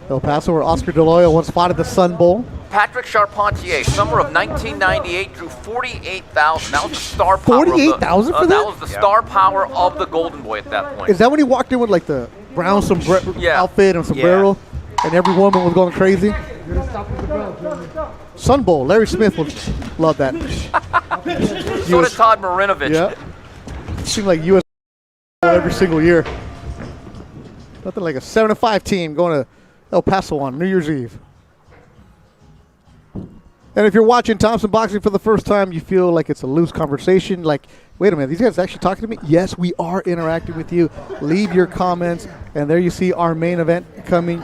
El Paso, where Oscar De Loya once fought at the Sun Bowl. Patrick Charpentier, summer of 1998, drew 48,000. That was the star power. 48,000 for that? That was the star power of the Golden Boy at that point. Is that when he walked in with like the brown outfit and sombrero, and every woman was going crazy? Sun Bowl. Larry Smith would love that. So did Todd Marinovich. Yeah. Seemed like U.S. every single year. Nothing like a 7-5 team going to El Paso on New Year's Eve. And if you're watching Thompson Boxing for the first time, you feel like it's a loose conversation. Like, wait a minute, these guys actually talking to me? Yes, we are interacting with you. Leave your comments. And there you see our main event coming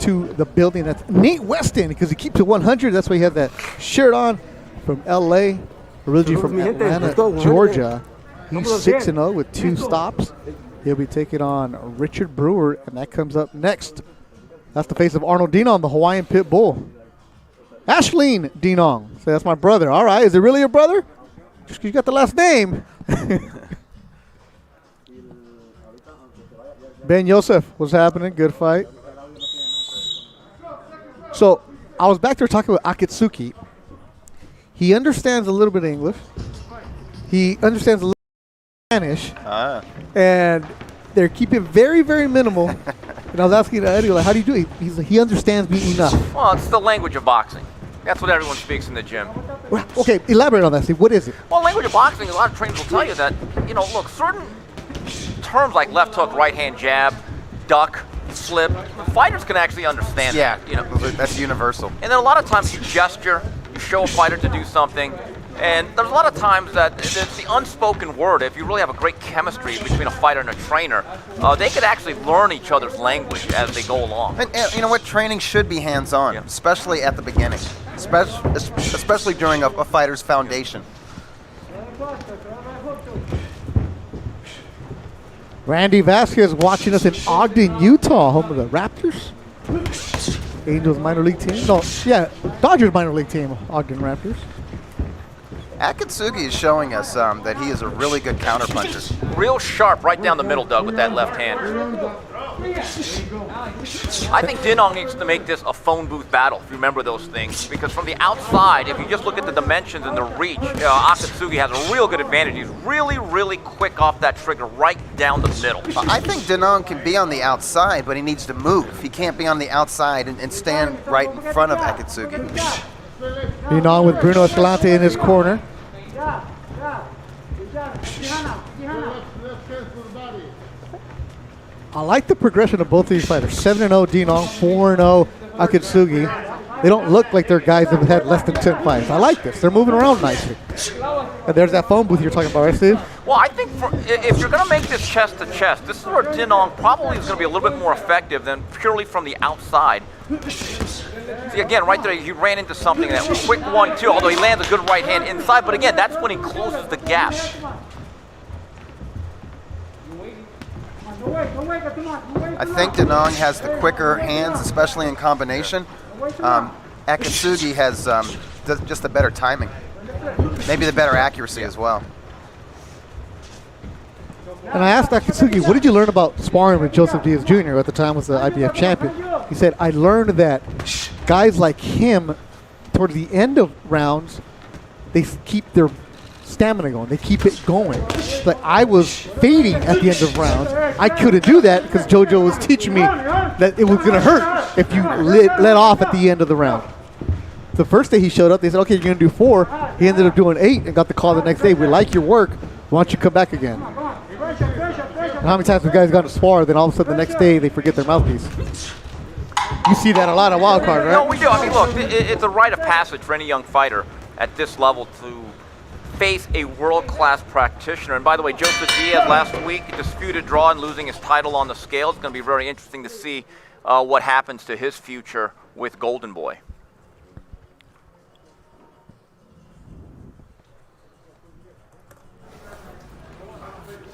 to the building. That's Nate Weston, because he keeps it 100. That's why he had that shirt on from L.A., originally from Atlanta, Georgia. He's 6-0 with 2 stops. He'll be taking on Richard Brewart, and that comes up next. That's the face of Arnold Dinong, the Hawaiian Pit Bull. Ashleen Dinong. So that's my brother. All right. Is it really your brother? Just 'cause you got the last name. Ben Yosef, what's happening? Good fight. So I was back there talking with Akitsugi. He understands a little bit of English. He understands a little bit of Spanish. And they're keeping very, very minimal. And I was asking Eddie, like, how do you do it? He's like, he understands me enough. Well, it's the language of boxing. That's what everyone speaks in the gym. Okay, elaborate on that, Steve. What is it? Well, language of boxing, a lot of trainers will tell you that, look, certain terms like left hook, right hand jab, duck, slip, fighters can actually understand that. That's universal. And then a lot of times you gesture, you show a fighter to do something, and there's a lot of times that it's the unspoken word. If you really have a great chemistry between a fighter and a trainer, they could actually learn each other's language as they go along. And you know what? Training should be hands-on, especially at the beginning, especially during a fighter's foundation. Randy Vasquez watching us in Ogden, Utah, home of the Raptors. Angels minor league team. No, yeah, Dodgers minor league team, Ogden Raptors. Akitsugi is showing us that he is a really good counterpuncher. Real sharp right down the middle, Doug, with that left hand. I think Dinong needs to make this a phone booth battle, if you remember those things. Because from the outside, if you just look at the dimensions and the reach, Akitsugi has a real good advantage. He's really, really quick off that trigger right down the middle. I think Dinong can be on the outside, but he needs to move. He can't be on the outside and stand right in front of Akitsugi. Dinong with Bruno Escalante in his corner. I like the progression of both of these fighters. 7-0 Dinong, 4-0 Akitsugi. They don't look like they're guys that have had less than 10 fights. I like this. They're moving around nicely. And there's that phone booth you're talking about, right, Steve? Well, I think if you're going to make this chest to chest, this is where Dinong probably is going to be a little bit more effective than purely from the outside. See, again, right there, he ran into something, that quick 1-2, although he lands a good right hand inside. But again, that's when he closes the gap. I think Dinong has the quicker hands, especially in combination. Akitsugi has just the better timing. Maybe the better accuracy as well. And I asked Akitsugi, what did you learn about sparring with Joseph Diaz Jr., at the time was the IBF champion? He said, I learned that guys like him, towards the end of rounds, they keep their stamina going. They keep it going. Like, I was fading at the end of rounds. I couldn't do that because JoJo was teaching me that it was going to hurt if you let off at the end of the round. The first day he showed up, they said, okay, you're going to do 4. He ended up doing 8 and got the call the next day. We like your work. Why don't you come back again? And how many times have guys gone to spar, then all of a sudden the next day they forget their mouthpiece? You see that a lot at Wild Card, right? No, we do. I mean, look, it's a rite of passage for any young fighter at this level to face a world-class practitioner. And by the way, Joseph Diaz last week disputed draw and losing his title on the scale. It's going to be very interesting to see what happens to his future with Golden Boy.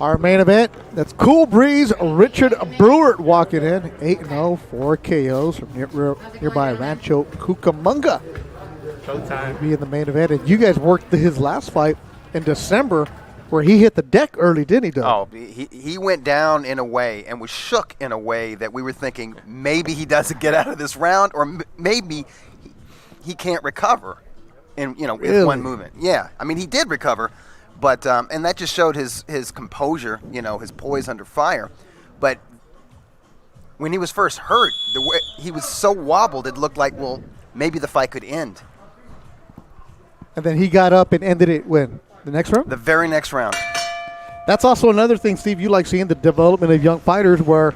Our main event, that's Cool Breeze, Richard Brewart walking in, 8-0, 4 KOs from nearby Rancho Cucamonga. Showtime. Be in the main event, and you guys worked his last fight in December, where he hit the deck early, didn't he, Doug? Oh, he went down in a way and was shook in a way that we were thinking maybe he doesn't get out of this round, or maybe he can't recover in with one movement. Yeah, I mean he did recover. But and that just showed his composure, his poise under fire. But when he was first hurt, the way he was so wobbled, it looked like, well, maybe the fight could end. And then he got up and ended it when? The next round? The very next round. That's also another thing, Steve, you like seeing the development of young fighters where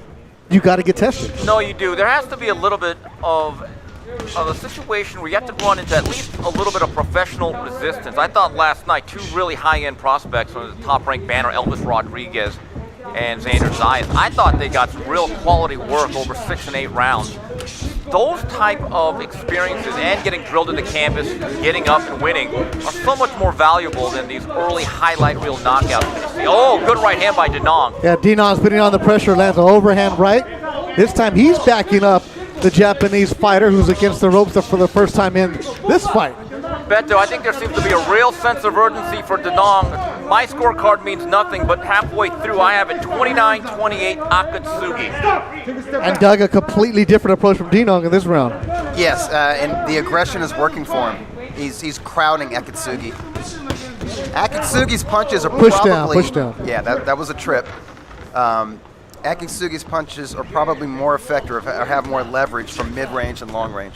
you got to get tested. No, you do. There has to be a little bit of a situation where you have to run into at least a little bit of professional resistance. I thought last night 2 really high-end prospects on the top-ranked banner, Elvis Rodriguez and Xander Zayas. I thought they got some real quality work over 6 and 8 rounds. Those type of experiences and getting drilled in the canvas, getting up and winning are so much more valuable than these early highlight reel knockouts. Oh, good right hand by Dinong. Yeah, Dinong's putting on the pressure, lands an overhand right. This time he's backing up the Japanese fighter who's against the ropes for the first time in this fight. Beto, I think there seems to be a real sense of urgency for Dinong. My scorecard means nothing, but halfway through I have it 29-28 Akitsugi. And Doug, a completely different approach from Dinong in this round. Yes, and the aggression is working for him. He's crowding Akitsugi. Akitsugi's punches are push down. Yeah, that was a trip. Akitsugi's punches are probably more effective or have more leverage from mid-range and long range.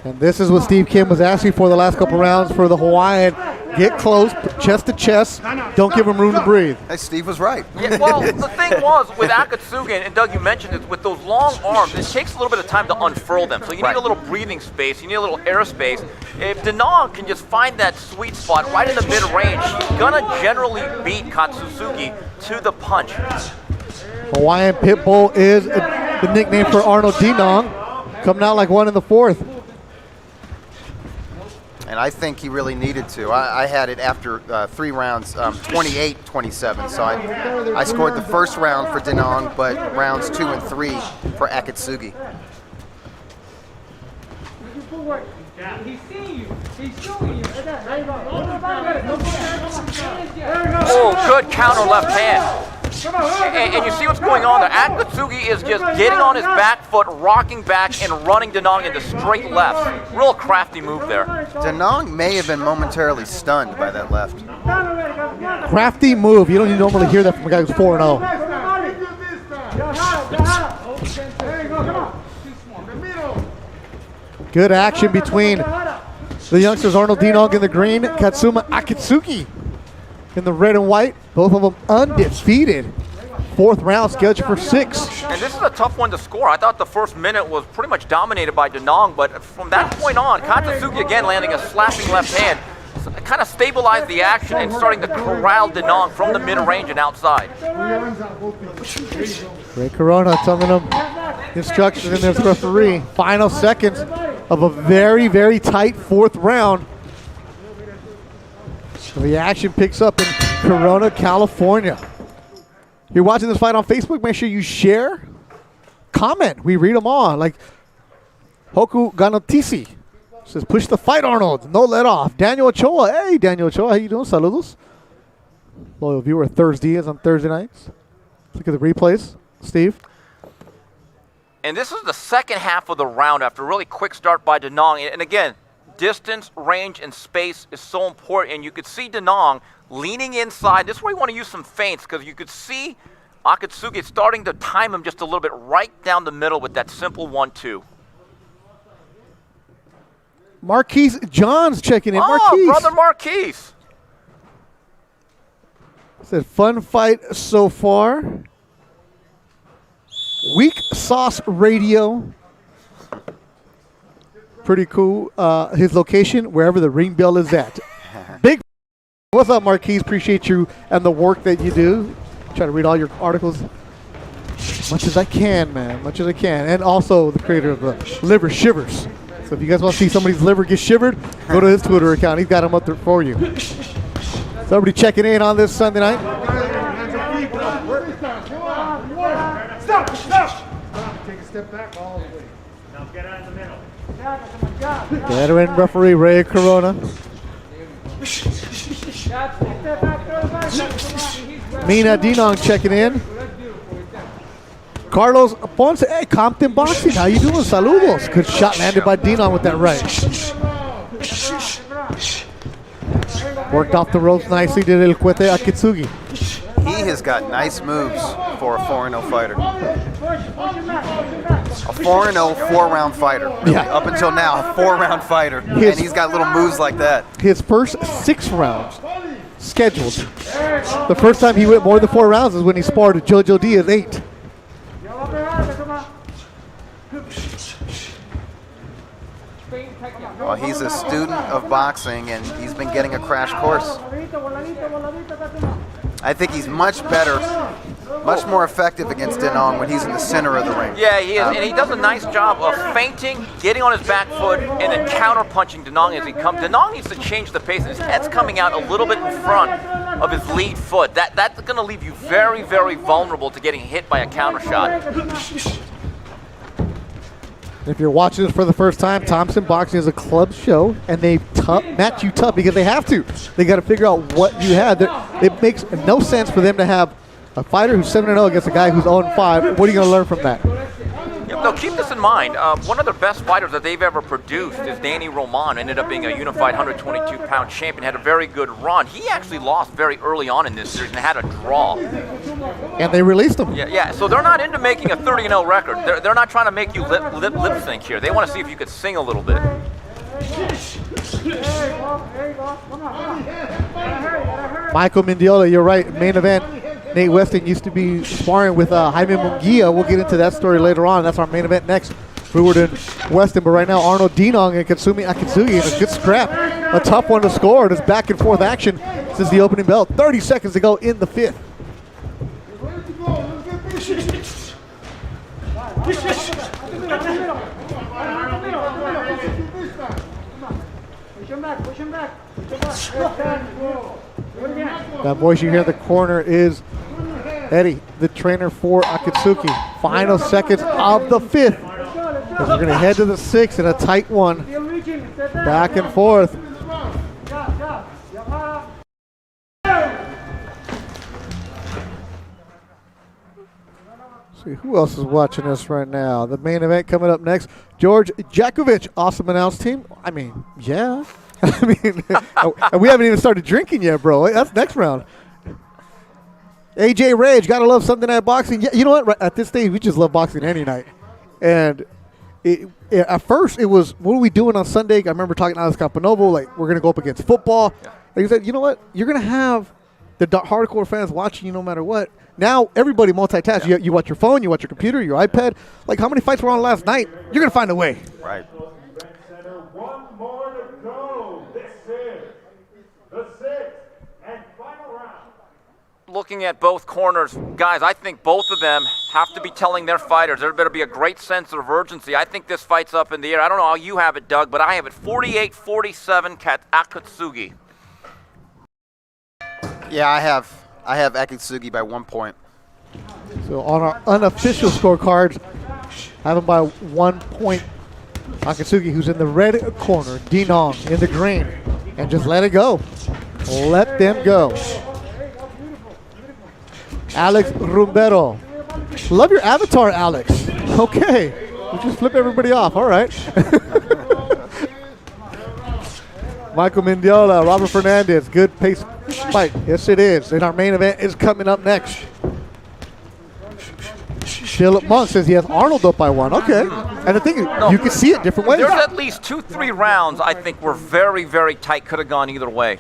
And this is what Steve Kim was asking for the last couple rounds for the Hawaiian. Get close, chest to chest. Don't give him room to breathe. Hey, Steve was right. Yeah, well, the thing was with Akitsugi, and Doug, you mentioned it, with those long arms, it takes a little bit of time to unfurl them. So you need a little breathing space. You need a little airspace. If Dinong can just find that sweet spot right in the mid-range, he's going to generally beat Akitsugi to the punch. Hawaiian Pitbull is the nickname for Arnold Dinong, coming out like 1 in the 4th. And I think he really needed to. I had it after 3 rounds, 28-27. So I scored the first round for Dinong, but rounds 2 and 3 for Akitsugi. He's seeing you. He's showing you. Oh, good counter left hand. And you see what's going on there. Akitsugi is just getting on his back foot, rocking back, and running Dinong into straight lefts. Real crafty move there. Dinong may have been momentarily stunned by that left. Crafty move. You don't normally hear that from a guy who's 4-0. Good action between the youngsters, Arnold Dinong in the green, Katsuma Akitsugi in the red and white. Both of them undefeated. 4th round scheduled for 6. And this is a tough one to score. I thought the first minute was pretty much dominated by Dinong, but from that point on, Akitsugi again landing a slapping left hand, kind of stabilized the action and starting to corral Dinong from the mid-range and outside. Ray Corona telling them instructions in this referee. Final seconds of a very, very tight 4th round. So the action picks up in Corona, California. You're watching this fight on Facebook, make sure you share, comment. We read them all. Like Hoku Ganotisi says, push the fight, Arnold. No let off. Daniel Ochoa. Hey, Daniel Ochoa. How you doing? Saludos. Loyal viewer Thursday is on Thursday nights. Look at the replays. Steve. And this is the second half of the round after a really quick start by Dinong. And again, distance, range, and space is so important. And you could see Dinong leaning inside. This is where you want to use some feints because you could see Akitsugi starting to time him just a little bit right down the middle with that simple 1-2. Marquise Johns checking in. Oh, Marquise. brother Marquise. Said fun fight so far. Weak Sauce Radio. Pretty cool. His location, wherever the ring bell is at. Big. What's up, Marquise? Appreciate you and the work that you do. Try to read all your articles much as I can, man. Much as I can. And also the creator of the Liver Shivers. So if you guys want to see somebody's liver get shivered, go to his Twitter account. He's got them up there for you. Somebody checking in on this Sunday night. Stop! Take a step back all the way. Now get out in the middle. Veteran referee Ray Corona. Mina Dinong checking in. Carlos Ponce, hey, Compton Boxing, how you doing? Saludos. Good shot landed by Dinong with that right. Worked off the ropes nicely, did El Cuete Akitsugi. He has got nice moves for a 4-0 fighter. A 4-0 four-round fighter. Really. Yeah. Up until now, a 4-round fighter. And he's got little moves like that. His first 6 rounds scheduled. The first time he went more than 4 rounds is when he sparred with Jojo Diaz 8. Well, he's a student of boxing, and he's been getting a crash course. I think he's much better, much more effective against Dinong when he's in the center of the ring. Yeah, he is, and he does a nice job of feinting, getting on his back foot, and then counter-punching Dinong as he comes. Dinong needs to change the pace. His head's coming out a little bit in front of his lead foot. That's going to leave you very, very vulnerable to getting hit by a counter shot. If you're watching this for the first time, Thompson Boxing is a club show, and they match you tough because they have to. They got to figure out what you have. It makes no sense for them to have a fighter who's 7-0 against a guy who's 0-5. What are you going to learn from that? Yeah, no, keep this in mind. One of their best fighters that they've ever produced is Danny Roman. Ended up being a unified 122-pound champion. Had a very good run. He actually lost very early on in this series and had a draw. And they released him. Yeah. So they're not into making a 30-0 record. They're not trying to make you lip sync here. They want to see if you could sing a little bit. Michael Mendiola, you're right. Main event. Nate Weston used to be sparring with Jaime Munguia. We'll get into that story later on. That's our main event next. Brewart and Weston, but right now Arnold Dinong and Katsuma Akitsugi in a good scrap. A tough one to score. This back and forth action since the opening bell. 30 seconds to go in the 5th. That voice you hear in the corner is Eddie, the trainer for Akitsuki. Final seconds of the 5th. As we're going to head to the 6th in a tight one. Back and forth. See who else is watching us right now. The main event coming up next. George Jakovic, awesome announce team. I mean, yeah. I mean, we haven't even started drinking yet, bro. That's next round. AJ Rage, gotta love Sunday Night Boxing. Yeah, you know what? Right at this stage, we just love boxing any night. And at first, it was, what are we doing on Sunday? I remember talking to Alex Campanovo, like, we're gonna go up against football. Yeah. Like I said, you know what? You're gonna have the hardcore fans watching you no matter what. Now, everybody multitasks. Yeah. You watch your phone, you watch your computer, your iPad. Like, how many fights were on last night? You're gonna find a way. Right. One more to go. This is the 6th and final round. Looking at both corners, guys, I think both of them have to be telling their fighters there better be a great sense of urgency. I think this fight's up in the air. I don't know how you have it, Doug, but I have it 48-47 Akitsugi. Yeah, I have Akitsugi by 1 point. So on our unofficial scorecards, have him by 1 point. Akitsugi, who's in the red corner, Dinong in the green, and just let it go. Let them go. Alex Rumbero. Love your avatar, Alex. Okay. We'll just flip everybody off. All right. Michael Mendiola, Robert Fernandez. Good pace fight. Yes, it is. And our main event is coming up next. Philip Monk says he has Arnold up by 1. Okay. And the thing is, you can see it different ways. There's at least 2-3 rounds I think were very, very tight. Could have gone either way.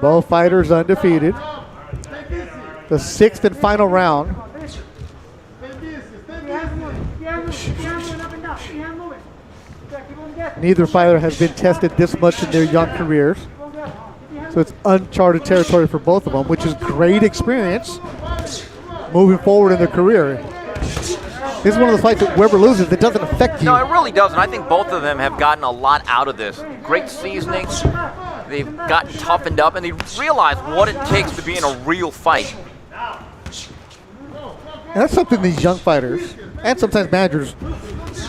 Both fighters undefeated. The 6th and final round. Neither fighter has been tested this much in their young careers. So it's uncharted territory for both of them, which is great experience moving forward in their career. This is one of the fights that whoever loses, it doesn't affect you. No, it really doesn't. I think both of them have gotten a lot out of this. Great seasoning. They've gotten toughened up, and they realize what it takes to be in a real fight. And that's something these young fighters and sometimes managers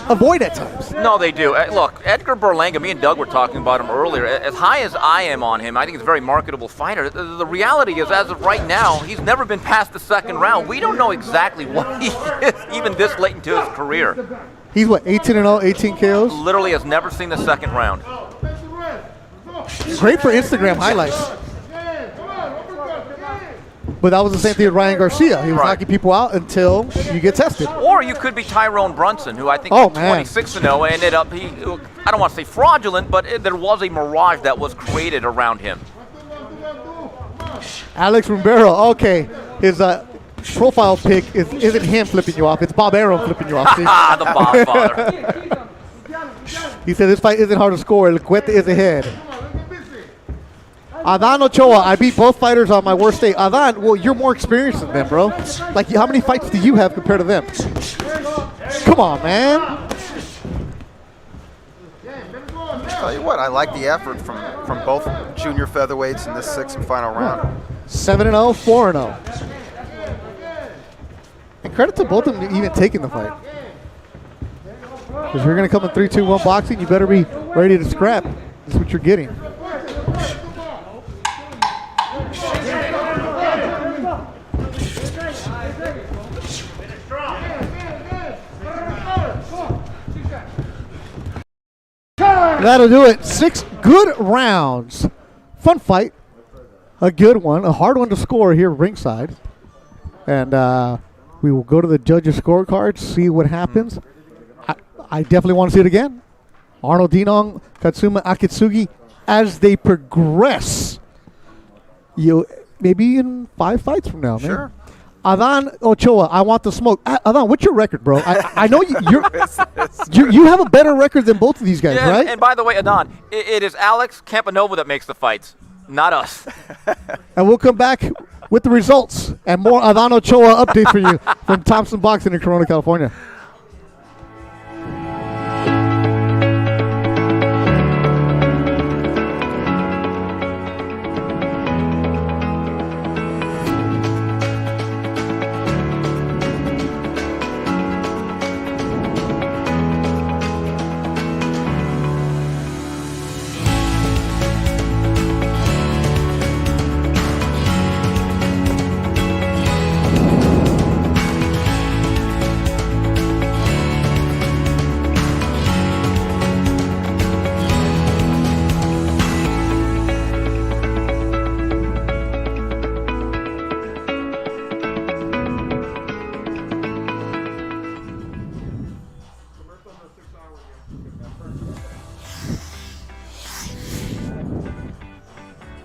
avoid at times. No, they do. Look, Edgar Berlanga, me and Doug were talking about him earlier. As high as I am on him, I think he's a very marketable fighter. The reality is, as of right now, he's never been past the 2nd round. We don't know exactly what he is, even this late into his career. He's what, 18-0, 18 KOs? Literally has never seen the 2nd round. Great for Instagram highlights. But that was the same thing with Ryan Garcia. He was knocking people out until you get tested. Or you could be Tyrone Brunson, who I think Oh, is man. 26-0, ended up, I don't want to say fraudulent, but there was a mirage that was created around him. Alex Ribeiro, okay. His profile pic isn't him flipping you off. It's Bob Arum flipping you off. See? The Bob father. He said this fight isn't hard to score. El Cuete is ahead. Adan Ochoa, I beat both fighters on my worst day. Adan, well, you're more experienced than them, bro. Like, how many fights do you have compared to them? Come on, man. Tell you what, I like the effort from both junior featherweights in this 6th and final round. 7-0, 4-0. And credit to both of them even taking the fight. Because you're going to come in 3-2-1 boxing, you better be ready to scrap. That's what you're getting. That'll do it. 6 good rounds. Fun fight. A good one. A hard one to score here ringside. And we will go to the judges' scorecards, see what happens. I definitely want to see it again. Arnold Dinong, Katsuma Akitsugi, as they progress. Maybe in 5 fights from now, man. Sure. Adan Ochoa, I want the smoke. Adan, what's your record, bro? I know you have a better record than both of these guys, right? And by the way, Adan, it is Alex Campanova that makes the fights, not us. And we'll come back with the results and more Adan Ochoa update for you from Thompson Boxing in Corona, California.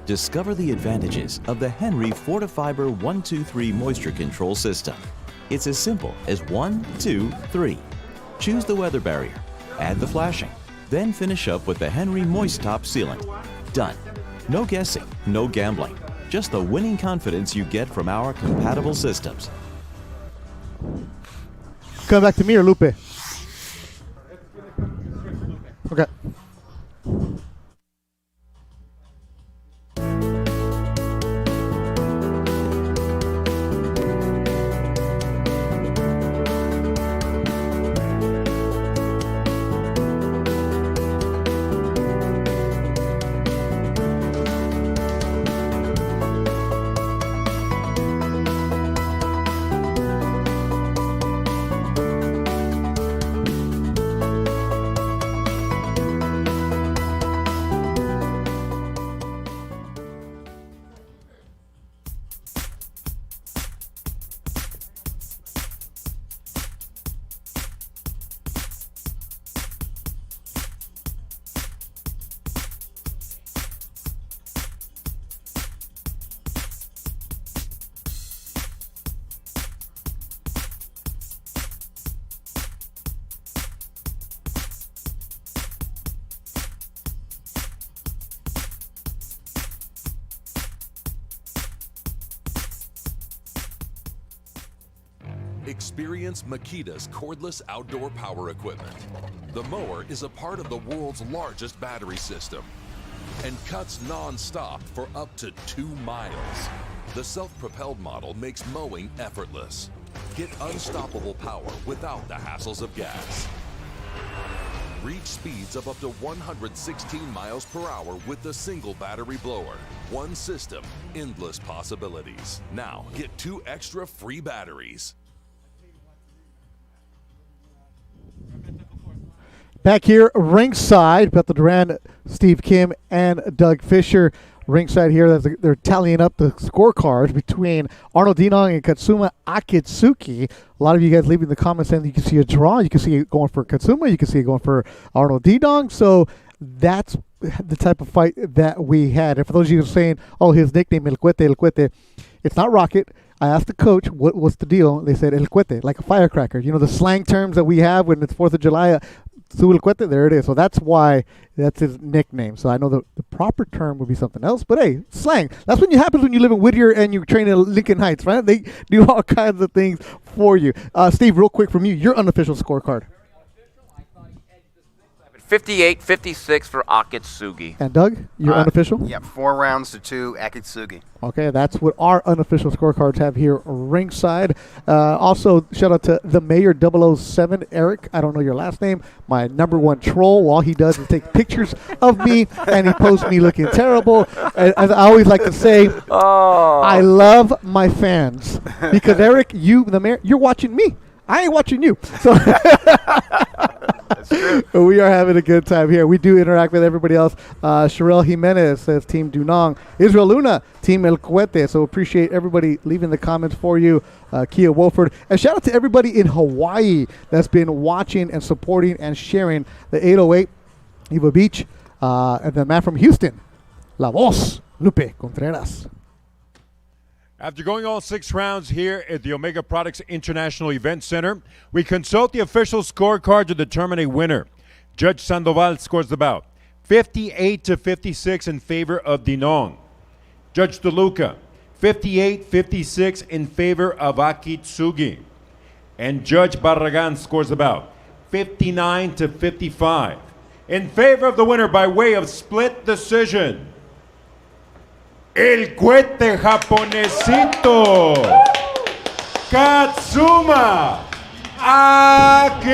Discover the advantages of the Henry Fortifiber 123 moisture control system. It's as simple as 1, 2, 3. Choose the weather barrier, add the flashing, then finish up with the Henry Moist Top Sealant. Done. No guessing, no gambling. Just the winning confidence you get from our compatible systems. Come back to me or Lupe? Okay. Experience Makita's cordless outdoor power equipment. The mower is a part of the world's largest battery system and cuts non-stop for up to 2 miles. The self-propelled model makes mowing effortless. Get unstoppable power without the hassles of gas. Reach speeds of up to 116 miles per hour with the single battery blower. One system, endless possibilities. Now get 2 extra free batteries. Back here, ringside, Bethel Duran, Steve Kim, and Doug Fisher. Ringside here, they're tallying up the scorecards between Arnold Dinong and Katsuma Akitsugi. A lot of you guys leaving the comments saying you can see a draw. You can see it going for Katsuma. You can see it going for Arnold Dinong. So that's the type of fight that we had. And for those of you who are saying, oh, his nickname, El Cuete, it's not Rocket. I asked the coach, what's the deal? They said, El Cuete, like a firecracker. You know, the slang terms that we have when it's 4th of July, El Cuete, there it is. So that's why that's his nickname. So I know the proper term would be something else. But hey, slang. That's what happens when you live in Whittier and you train in Lincoln Heights, right? They do all kinds of things for you. Steve, real quick from you, your unofficial scorecard. 58-56 for Akitsugi. And Doug, your unofficial? Yeah, 4 rounds to 2, Akitsugi. Okay, that's what our unofficial scorecards have here ringside. Also, shout out to the Mayor 007, Eric. I don't know your last name. My #1 troll. All he does is take pictures of me, and he posts me looking terrible. As I always like to say, I love my fans. Because, Eric, you, the Mayor, you're watching me. I ain't watching you. So we are having a good time here. We do interact with everybody else. Sherelle Jimenez says Team Dinong. Israel Luna, Team El Cuete. So appreciate everybody leaving the comments for you. Kia Wolford. And shout out to everybody in Hawaii that's been watching and supporting and sharing the 808 Eva Beach. And the man from Houston, La Voz, Lupe Contreras. After going all 6 rounds here at the Omega Products International Event Center, we consult the official scorecard to determine a winner. Judge Sandoval scores the bout 58-56 in favor of Dinong. Judge DeLuca, 58-56 in favor of Akitsugi. And Judge Barragan scores the bout 59-55 in favor of the winner by way of split decision. El Cuete Japonesito, Katsuma Akitsugi.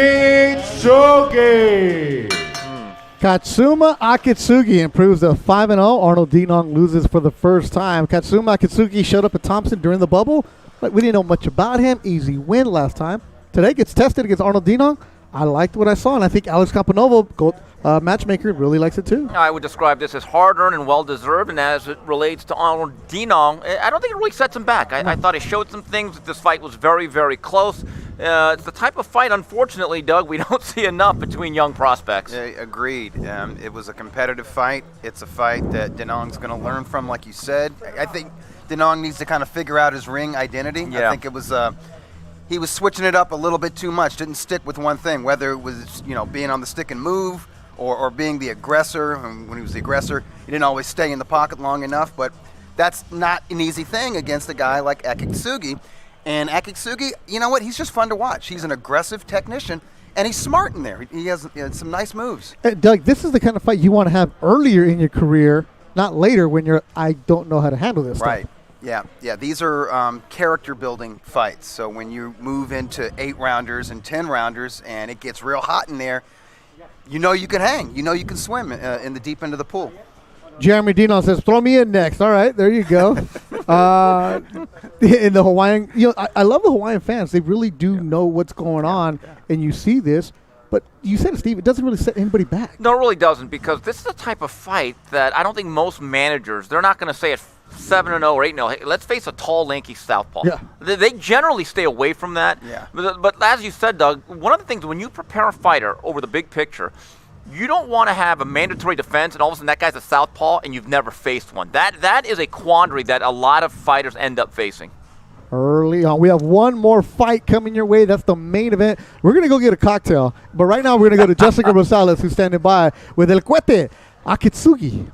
Katsuma Akitsugi improves to 5-0. Arnold Dinong loses for the first time. Katsuma Akitsugi showed up at Thompson during the bubble, but we didn't know much about him. Easy win last time. Today gets tested against Arnold Dinong. I liked what I saw, and I think Alex Campanovo, matchmaker, really likes it too. I would describe this as hard-earned and well-deserved, and as it relates to Arnold Dinong, I don't think it really sets him back. I thought he showed some things. This fight was very, very close. It's the type of fight, unfortunately, Doug, we don't see enough between young prospects. Agreed. It was a competitive fight. It's a fight that Dinong's going to learn from, like you said. I think Dinong needs to kind of figure out his ring identity. Yeah. I think it was... he was switching it up a little bit too much, didn't stick with one thing, whether it was, being on the stick and move or being the aggressor. And when he was the aggressor, he didn't always stay in the pocket long enough, but that's not an easy thing against a guy like Akitsugi. And Akitsugi, you know what, he's just fun to watch. He's an aggressive technician, and he's smart in there. He has some nice moves. Doug, this is the kind of fight you want to have earlier in your career, not later when you're, I don't know how to handle this Right. stuff. Yeah. These are character-building fights. So when you move into 8-rounders and 10-rounders and it gets real hot in there, you know you can hang. You know you can swim in the deep end of the pool. Jeremy Dinong says, throw me in next. All right, there you go. In the Hawaiian, I love the Hawaiian fans. They really do know what's going on, and you see this. But you said, Steve, it doesn't really set anybody back. No, it really doesn't, because this is the type of fight that I don't think most managers, they're not going to say it 7-0 or 8-0. Hey, let's face a tall, lanky southpaw. Yeah. They generally stay away from that. Yeah. But as you said, Doug, one of the things when you prepare a fighter over the big picture, you don't want to have a mandatory defense and all of a sudden that guy's a southpaw and you've never faced one. That is a quandary that a lot of fighters end up facing. Early on. We have one more fight coming your way. That's the main event. We're going to go get a cocktail. But right now we're going to go to Jessica Rosales, who's standing by with El Cuete Akitsugi.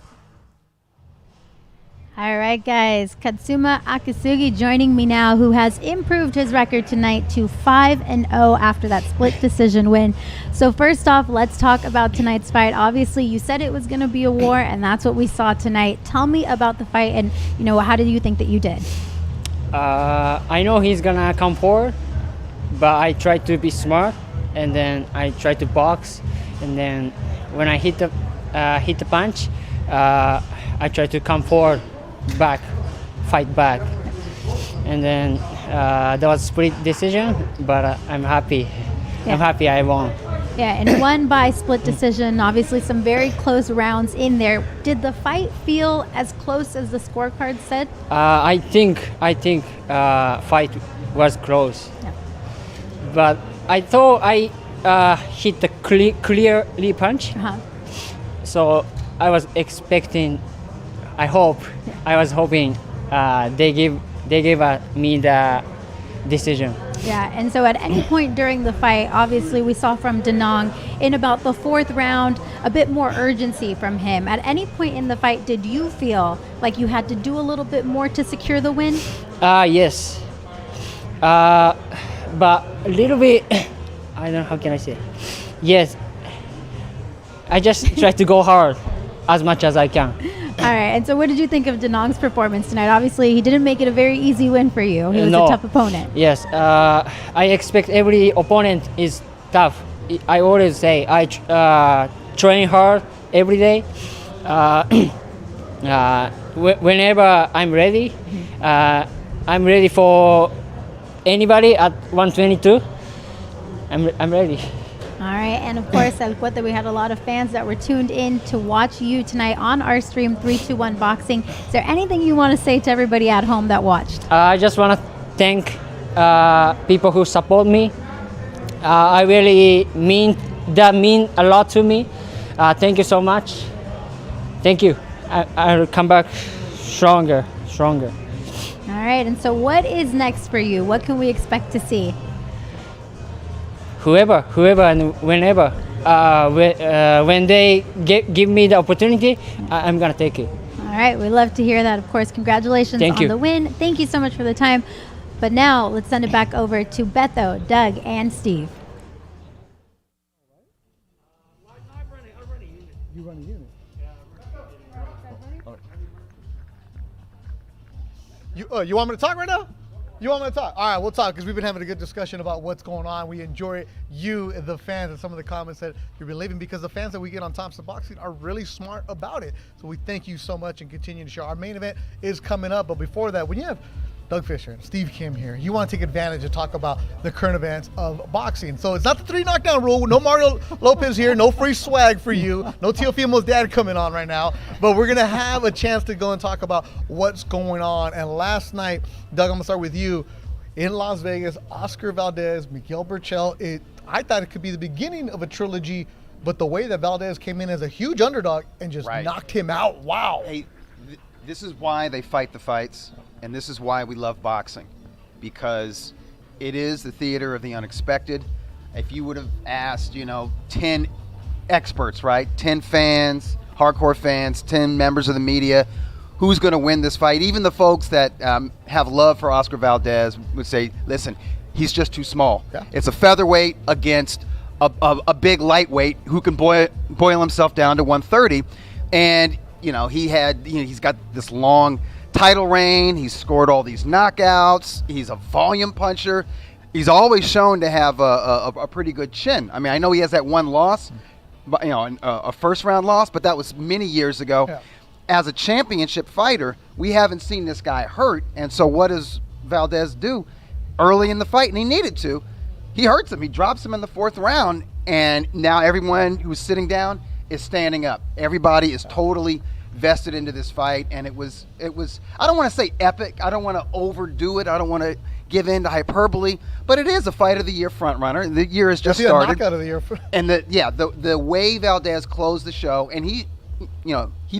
All right, guys. Katsuma Akitsugi joining me now, who has improved his record tonight to 5-0 after that split decision win. So first off, let's talk about tonight's fight. Obviously, you said it was going to be a war, and that's what we saw tonight. Tell me about the fight, and how did you think that you did? I know he's gonna come forward, but I tried to be smart, and then I tried to box, and then when I hit the punch, I tried to come forward, fight back, and then that was a split decision. But I'm happy. Yeah. I'm happy I won. Yeah, and won by split decision. Obviously, some very close rounds in there. Did the fight feel as close as the scorecard said? I think fight was close, Yeah. but I thought I hit the clearly punch. Uh-huh. So I was expecting. I was hoping they gave me the decision. Yeah, and so at any point during the fight, obviously we saw from Dinong in about the fourth round a bit more urgency from him. At any point in the fight, did you feel like you had to do a little bit more to secure the win? Yes. But a little bit. I don't know, how can I say? Yes. I just try to go hard as much as I can. All right, and so what did you think of Dinong's performance tonight? Obviously, he didn't make it a very easy win for you. He was a tough opponent. Yes, I expect every opponent is tough. I always say I train hard every day. Whenever I'm ready for anybody at 122. I'm ready. All right, and of course, El Cuete, we had a lot of fans that were tuned in to watch you tonight on our stream, 321 Boxing. Is there anything you want to say to everybody at home that watched? I just want to thank people who support me. I really mean a lot to me. Thank you so much. Thank you. I'll come back stronger. All right, and so what is next for you? What can we expect to see? Whoever and whenever, when they give me the opportunity, I'm gonna take it. All right, we love to hear that. Of course, congratulations on the win. Thank you so much for the time. But now let's send it back over to Beto, Doug, and Steve. You want me to talk right now? You want me to talk? All right, we'll talk because we've been having a good discussion about what's going on. We enjoy you, the fans, and some of the comments that you've been leaving because the fans that we get on Thompson Boxing are really smart about it. So we thank you so much and continue to share. Our main event is coming up, but before that, when you have Doug Fisher and Steve Kim here, you want to take advantage and talk about the current events of boxing. So it's not the 3 knockdown rule. No Mario Lopez here. No free swag for you. No Teofimo's dad coming on right now. But we're going to have a chance to go and talk about what's going on. And last night, Doug, I'm going to start with you. In Las Vegas, Oscar Valdez, Miguel Berchelt. I thought it could be the beginning of a trilogy, but the way that Valdez came in as a huge underdog and just knocked him out, wow. Hey, this is why they fight the fights. And this is why we love boxing, because it is the theater of the unexpected. If you would have asked, 10 experts, right? 10 fans, hardcore fans, 10 members of the media, who's going to win this fight? Even the folks that have love for Oscar Valdez would say, listen, he's just too small. Yeah. It's a featherweight against a big lightweight who can boil himself down to 130. And, he's got this long title reign. He's scored all these knockouts. He's a volume puncher. He's always shown to have a pretty good chin. I mean, I know he has that one loss, but a first round loss, but that was many years ago. Yeah. As a championship fighter, we haven't seen this guy hurt. And so what does Valdez do early in the fight? And he needed to. He hurts him. He drops him in the 4th round. And now everyone who's sitting down is standing up. Everybody is totally vested into this fight, and it was I don't want to say epic, I don't want to overdo it, I don't want to give in to hyperbole, but it is a fight of the year front runner. The year has just started. Knockout of the year. And the way Valdez closed the show, and he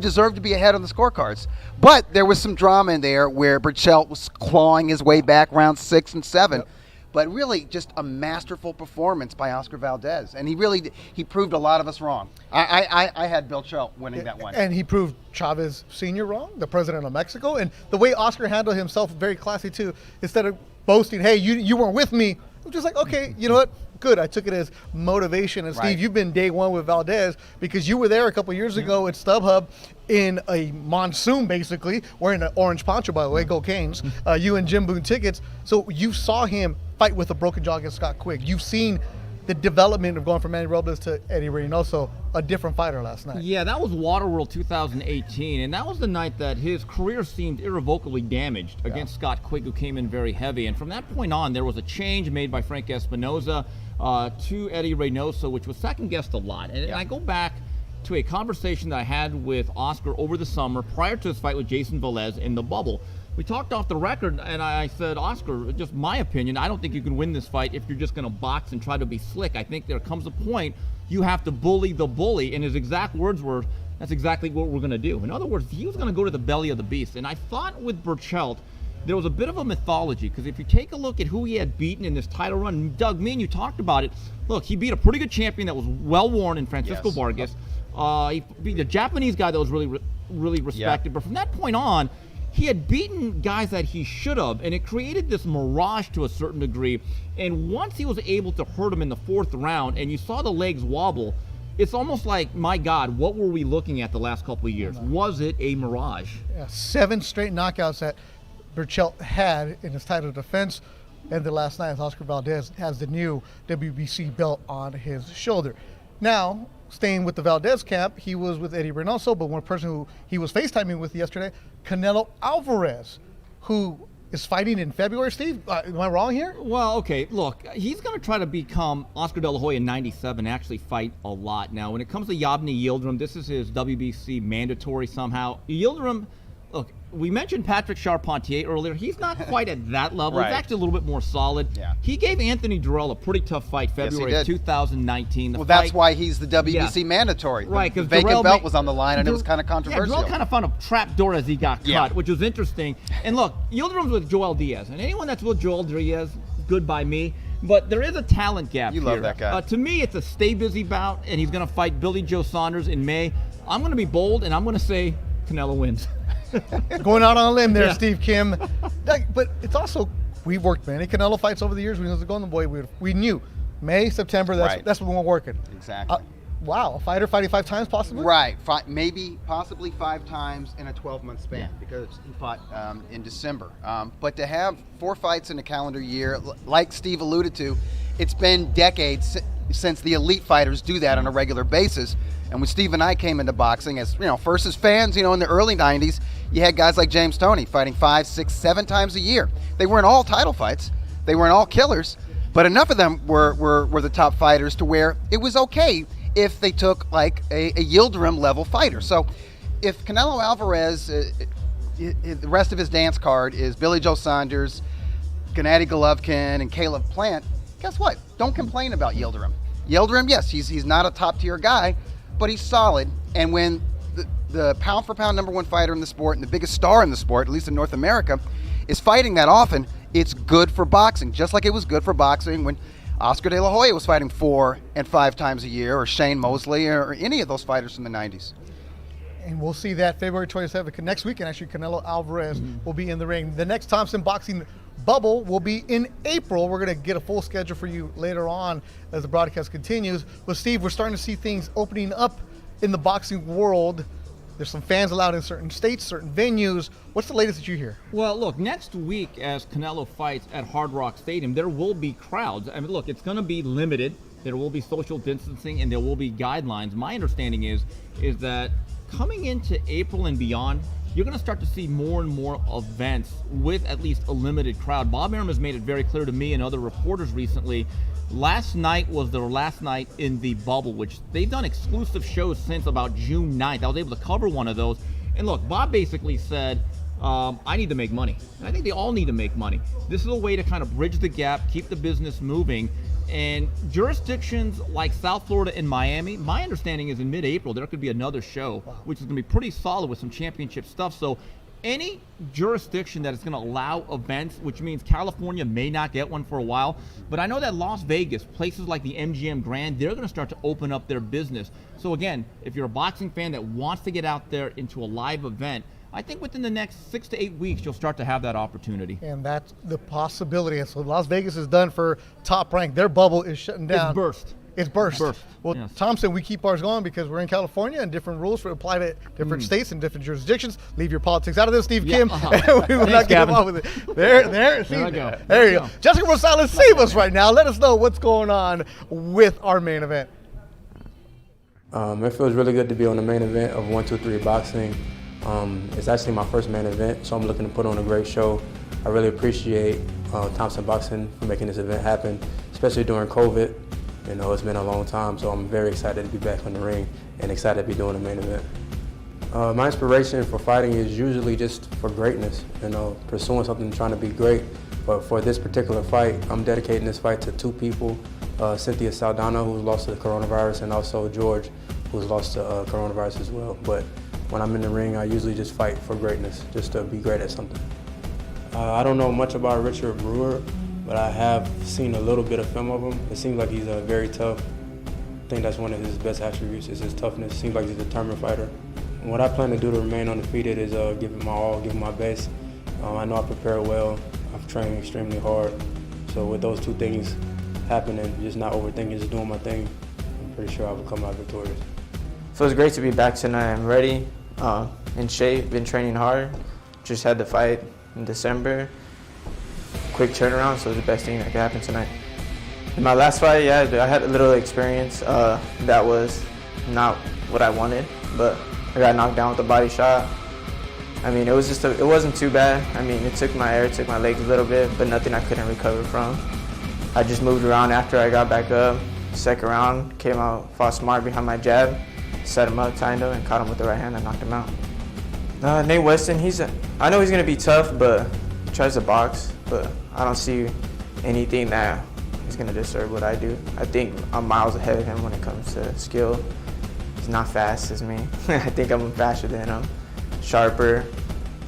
deserved to be ahead on the scorecards. But there was some drama in there where Berchelt was clawing his way back round 6 and 7. Yep. but really just a masterful performance by Oscar Valdez. And he proved a lot of us wrong. I had Bill Chelt winning that one. And he proved Chavez Sr. wrong, the president of Mexico. And the way Oscar handled himself, very classy too, instead of boasting, hey, you weren't with me, I'm just like, okay, you know what? Good. I took it as motivation. And Steve, you've been day one with Valdez because you were there a couple years ago at StubHub in a monsoon, basically, wearing an orange poncho, by the way, go Canes. You and Jim Boone tickets. So you saw him fight with a broken jaw against Scott Quigg. You've seen the development of going from Manny Robles to Eddie Reynoso, a different fighter last night. Yeah, that was Waterworld 2018, and that was the night that his career seemed irrevocably damaged against Scott Quigg, who came in very heavy. And from that point on, there was a change made by Frank Espinoza to Eddie Reynoso, which was second-guessed a lot. And I go back to a conversation that I had with Oscar over the summer prior to his fight with Jason Velez in the bubble. We talked off the record, and I said, Oscar, just my opinion, I don't think you can win this fight if you're just going to box and try to be slick. I think there comes a point you have to bully the bully, and his exact words were, that's exactly what we're going to do. In other words, he was going to go to the belly of the beast. And I thought with Burchelt, there was a bit of a mythology, because if you take a look at who he had beaten in this title run, Doug, me and you talked about it. Look, he beat a pretty good champion that was well-worn in Francisco Vargas. He beat a Japanese guy that was really respected. But from that point on, he had beaten guys that he should have, and it created this mirage to a certain degree. And once he was able to hurt him in the fourth round, and you saw the legs wobble, it's almost like, my God, what were we looking at the last couple of years? Was it a mirage? Yeah, 7 straight knockouts that Burchelt had in his title defense. And the last night, Oscar Valdez has the new WBC belt on his shoulder. Now, staying with the Valdez camp, he was with Eddie Reynoso, but one person who he was FaceTiming with yesterday, Canelo Alvarez, who is fighting in February, Steve? Am I wrong here? Well, okay, look, he's going to try to become Oscar De La Hoya in 97, actually fight a lot. Now, when it comes to Yavne Yildirim, this is his WBC mandatory somehow. Yildirim, look, we mentioned Patrick Charpentier earlier. He's not quite at that level. He's actually a little bit more solid. He gave Anthony Durrell a pretty tough fight February of 2019. That's why he's the WBC mandatory. Right, because the vacant belt was on the line, and it was kind of controversial. Durrell kind of found a trap door as he got cut, which was interesting. And look, Yildirim's with Joel Diaz, and anyone that's with Joel Diaz, good by me. But there is a talent gap here. You love that guy. To me, it's a stay busy bout, and he's going to fight Billy Joe Saunders in May. I'm going to be bold, and I'm going to say Canelo wins. Going out on a limb there, Steve Kim. But it's also, we've worked many Canelo fights over the years. We know the Golden Boy. We knew May, September, that's when we're working. Exactly. Wow, a fighter fighting 5 times possibly? Right, maybe, possibly 5 times in a 12-month span because he fought in December. But to have 4 fights in a calendar year, like Steve alluded to, it's been decades since the elite fighters do that on a regular basis. And when Steve and I came into boxing, as first as fans, in the early 90s, you had guys like James Toney fighting 5, 6, 7 times a year. They weren't all title fights. They weren't all killers. But enough of them were the top fighters to where it was okay if they took like a Yildirim level fighter. So if Canelo Alvarez, the rest of his dance card is Billy Joe Saunders, Gennady Golovkin, and Caleb Plant, guess what? Don't complain about Yildirim. Yildirim, yes, he's not a top tier guy, but he's solid. And when the pound for pound #1 fighter in the sport and the biggest star in the sport, at least in North America, is fighting that often, it's good for boxing. Just like it was good for boxing when Oscar De La Hoya was fighting 4 and 5 times a year, or Shane Mosley, or any of those fighters from the 90s. And we'll see that February 27th. Next weekend, actually, Canelo Alvarez will be in the ring. The next Thompson Boxing Bubble will be in April. We're going to get a full schedule for you later on as the broadcast continues. But Steve, we're starting to see things opening up in the boxing world. There's some fans allowed in certain states, certain venues. What's the latest that you hear? Well, look, next week as Canelo fights at Hard Rock Stadium, there will be crowds. I mean, look, it's going to be limited. There will be social distancing and there will be guidelines. My understanding is that coming into April and beyond, you're going to start to see more and more events with at least a limited crowd. Bob Arum has made it very clear to me and other reporters recently. Last night was their last night in the bubble, which they've done exclusive shows since about June 9th. I was able to cover one of those. And look, Bob basically said, I need to make money. And I think they all need to make money. This is a way to kind of bridge the gap, keep the business moving. And jurisdictions like South Florida and Miami, my understanding is in mid-April, there could be another show, which is going to be pretty solid with some championship stuff. So any jurisdiction that is going to allow events, which means California may not get one for a while, but I know that Las Vegas, places like the MGM Grand, they're going to start to open up their business. So again, if you're a boxing fan that wants to get out there into a live event, I think within the next 6 to 8 weeks, you'll start to have that opportunity. And that's the possibility. And so Las Vegas is done for Top Rank. Their bubble is shutting down. It's burst. It's burst. Well, yes. Thompson, we keep ours going because we're in California and different rules apply to different states and different jurisdictions. Leave your politics out of this, Steve Kim. And we will not get involved with it. There you go. Jessica Rosales, save us right now. Let us know what's going on with our main event. It feels really good to be on the main event of 123 Boxing. It's actually my first main event, so I'm looking to put on a great show. I really appreciate Thompson Boxing for making this event happen, especially during COVID. You know, it's been a long time, so I'm very excited to be back on the ring and excited to be doing the main event. My inspiration for fighting is usually just for greatness, you know, pursuing something, trying to be great. But for this particular fight, I'm dedicating this fight to two people, Cynthia Saldana, who's lost to the coronavirus, and also George, who's lost to coronavirus as well. But when I'm in the ring, I usually just fight for greatness, just to be great at something. I don't know much about Richard Brewart, but I have seen a little bit of film of him. It seems like he's very tough. I think that's one of his best attributes is his toughness. It seems like he's a determined fighter. And what I plan to do to remain undefeated is give it my all, give it my best. I know I prepare well. I've trained extremely hard. So with those two things happening, just not overthinking, just doing my thing, I'm pretty sure I will come out victorious. So it's great to be back tonight. I'm ready, in shape, been training hard. Just had the fight in December. Quick turnaround, so it was the best thing that could happen tonight. In my last fight, yeah, I had a little experience. That was not what I wanted, but I got knocked down with a body shot. I mean, it wasn't too bad. I mean, it took my air, took my legs a little bit, but nothing I couldn't recover from. I just moved around after I got back up. Second round, came out, fought smart behind my jab, set him up, tied him, and caught him with the right hand and knocked him out. Nate Weston, I know he's gonna be tough, but he tries to box, but I don't see anything that is going to disturb what I do. I think I'm miles ahead of him when it comes to skill. He's not fast as me. I think I'm faster than him, sharper.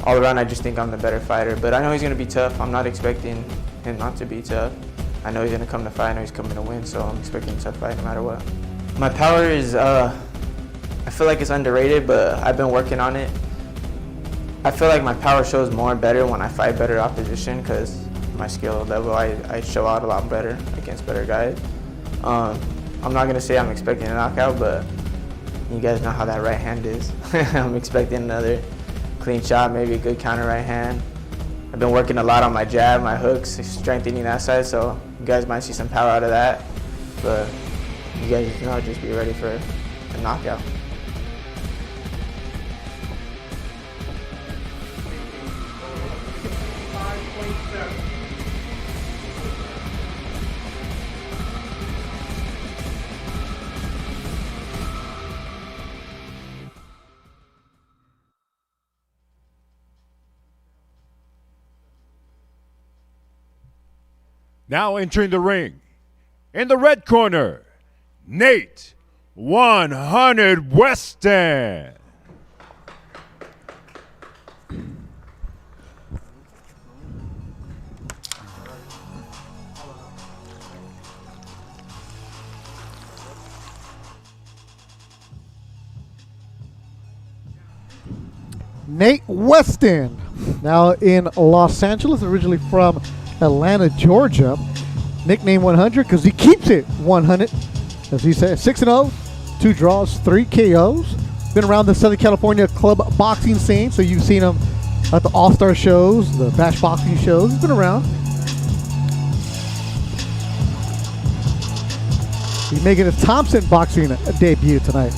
All around, I just think I'm the better fighter. But I know he's going to be tough. I'm not expecting him not to be tough. I know he's going to come to fight. I know he's coming to win, so I'm expecting a tough fight no matter what. My power is, I feel like it's underrated, but I've been working on it. I feel like my power shows more better when I fight better opposition because my skill level, I show out a lot better against better guys. I'm not gonna say I'm expecting a knockout, but you guys know how that right hand is. I'm expecting another clean shot, maybe a good counter right hand. I've been working a lot on my jab, my hooks, strengthening that side, so you guys might see some power out of that. But you guys know, just be ready for a knockout. Now entering the ring, in the red corner, Nate 100 Weston. Nate Weston, now in Los Angeles, originally from Atlanta, Georgia. Nicknamed 100 because he keeps it 100. As he said, 6-0, 2 draws, 3 KOs. Been around the Southern California club boxing scene, so you've seen him at the All-Star shows, the Bash boxing shows. He's been around. He's making his Thompson boxing debut tonight.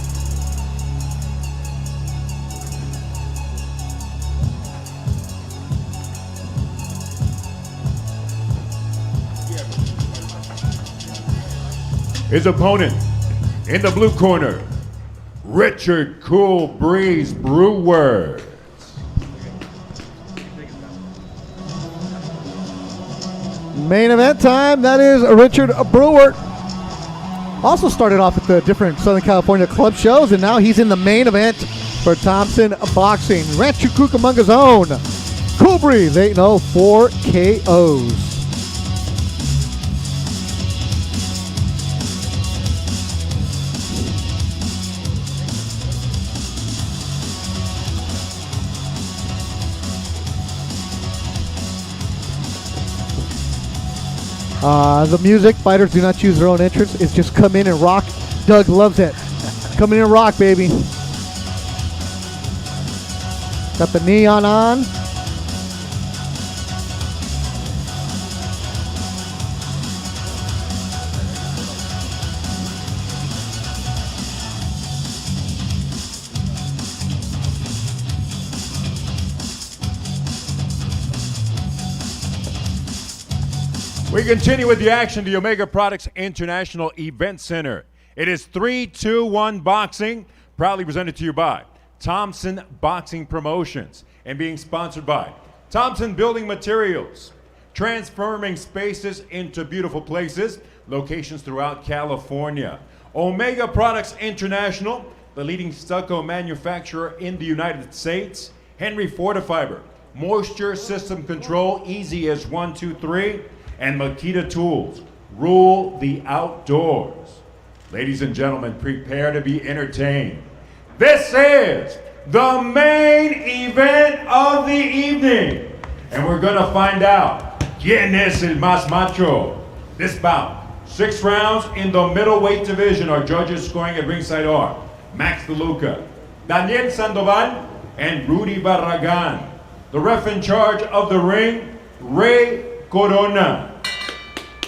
His opponent in the blue corner, Richard Cool Breeze Brewart. Main event time, that is Richard Brewart. Also started off at the different Southern California club shows, and now he's in the main event for Thompson Boxing. Rancho Cucamonga's own Cool Breeze 8-0, 4 KOs. The music, fighters do not choose their own entrance. It's just come in and rock. Doug loves it. Come in and rock, baby. Got the neon on. We continue with the action, the Omega Products International Event Center. It is 3-2-1 Boxing, proudly presented to you by Thompson Boxing Promotions and being sponsored by Thompson Building Materials, transforming spaces into beautiful places, locations throughout California. Omega Products International, the leading stucco manufacturer in the United States. Henry Fortifiber, moisture system control, easy as 1, 2, 3. And Makita Tools, rule the outdoors. Ladies and gentlemen, prepare to be entertained. This is the main event of the evening. And we're gonna find out, ¿quién es el más macho? This bout, 6 rounds in the middleweight division. Our judges scoring at ringside are Max DeLuca, Daniel Sandoval, and Rudy Barragan. The ref in charge of the ring, Ray Corona.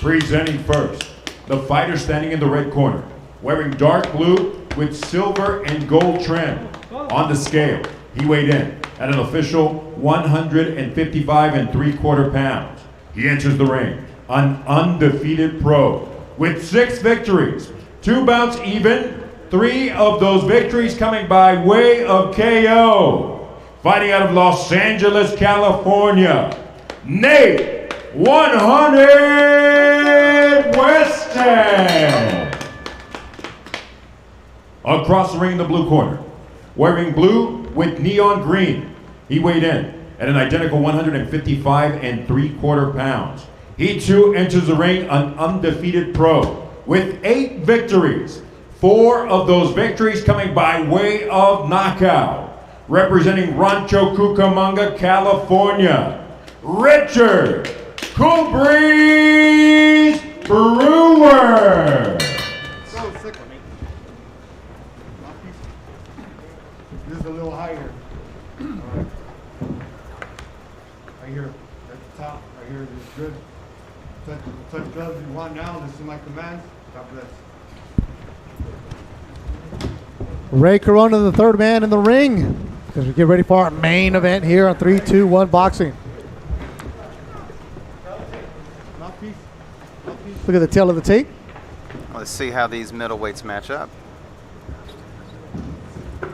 Presenting first, the fighter standing in the red corner, wearing dark blue with silver and gold trim. On the scale, he weighed in at an official 155 3/4 pounds. He enters the ring, an undefeated pro with 6 victories, 2 bouts even, 3 of those victories coming by way of KO. Fighting out of Los Angeles, California, Nate 100 Weston. Across the ring in the blue corner, wearing blue with neon green, he weighed in at an identical 155 3/4 pounds. He too enters the ring an undefeated pro with 8 victories, 4 of those victories coming by way of knockout. Representing Rancho Cucamonga, California, Richard Cool Breeze Brewart. This is a little higher. All right. Right here, at the top, right here, this is good. Touch gloves if you want now. This is my commands. God bless. Ray Corona, the third man in the ring, as we get ready for our main event here on 3-2-1 Boxing. Look at the tail of the tape. Let's see how these middleweights match up. I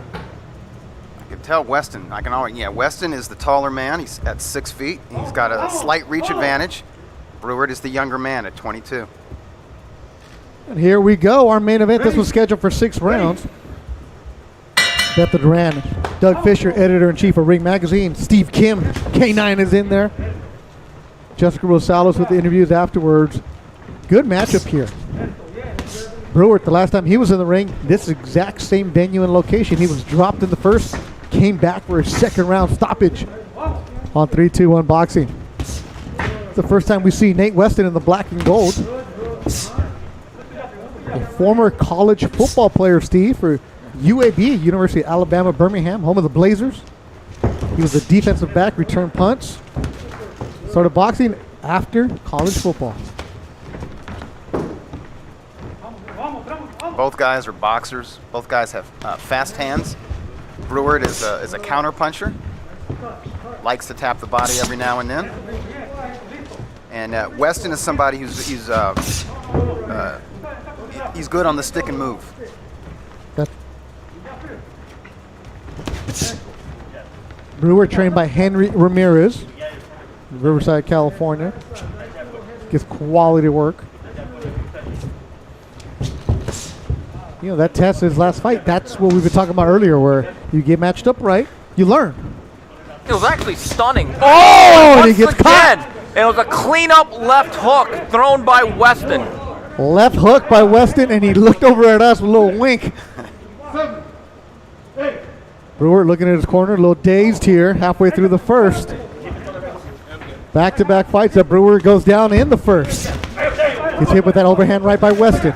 can tell Weston. Weston is the taller man. He's at 6 feet. He's got a slight reach advantage. Brewart is the younger man at 22. And here we go, our main event. This was scheduled for 6 rounds. Beth Duran, Doug Fisher, editor-in-chief of Ring Magazine. Steve Kim, K9 is in there. Jessica Rosales with the interviews afterwards. Good matchup here. Brewart, the last time he was in the ring, this exact same venue and location. He was dropped in the first, came back for his second round stoppage on 3-2-1 Boxing. It's the first time we see Nate Weston in the black and gold. A former college football player, Steve, for UAB, University of Alabama, Birmingham, home of the Blazers. He was a defensive back, return punts. Started boxing after college football. Both guys are boxers. Both guys have fast hands. Brewart is a counter puncher. Likes to tap the body every now and then. And Weston is somebody he's good on the stick and move. Brewart trained by Henry Ramirez, Riverside, California. Gets quality work. You know, that test his last fight. That's what we've been talking about earlier, where you get matched up right, you learn. It was actually stunning. Oh, and he once gets again, caught. and it was a clean-up left hook thrown by Weston. Left hook by Weston, and he looked over at us with a little wink. Brewart looking at his corner, a little dazed here, halfway through the first. Back-to-back fights that Brewart goes down in the first. Gets hit with that overhand right by Weston.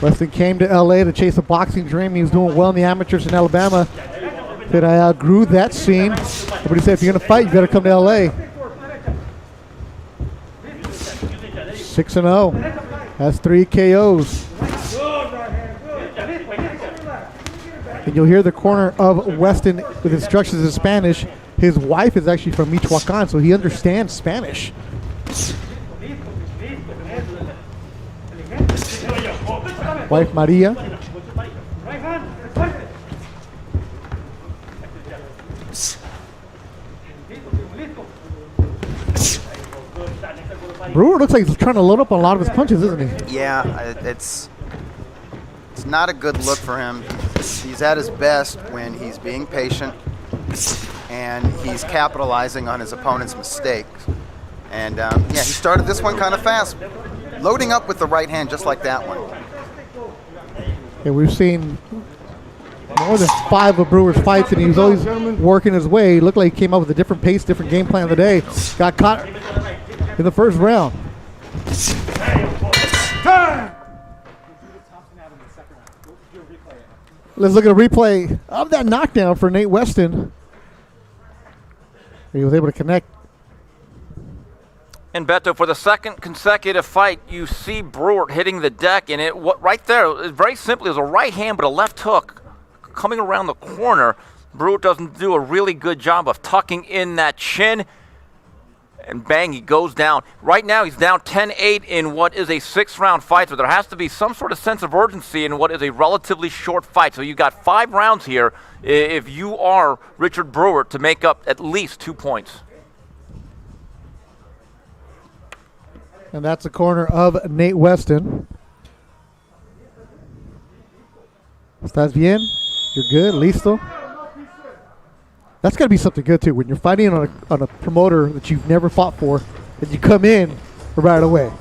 Weston came to LA to chase a boxing dream. He was doing well in the amateurs in Alabama. Said, I outgrew that scene. Everybody said, if you're going to fight, you got to come to LA. 6-0. Has 3 KOs. And you'll hear the corner of Weston with instructions in Spanish. His wife is actually from Michoacan, so he understands Spanish. Wife Maria. Brewer looks like he's trying to load up on a lot of his punches, isn't he? Yeah, it's not a good look for him. He's at his best when he's being patient and he's capitalizing on his opponent's mistakes. And yeah, he started this one kind of fast, loading up with the right hand just like that one. Yeah, we've seen more than 5 of Brewer's fights, and he was always working his way. He looked like he came up with a different pace, different game plan today. Got caught in the first round. Let's look at a replay of that knockdown for Nate Weston. He was able to connect. And Beto, for the second consecutive fight, you see Brewart hitting the deck, and right there, very simply, it was a right hand but a left hook coming around the corner. Brewart doesn't do a really good job of tucking in that chin, and bang, he goes down. Right now, he's down 10-8 in what is a 6-round fight, so there has to be some sort of sense of urgency in what is a relatively short fight. So you got 5 rounds here if you are Richard Brewart to make up at least 2 points. And that's the corner of Nate Weston. Estás bien? You're good? Listo? That's got to be something good, too. When you're fighting on a promoter that you've never fought for, and you come in right away.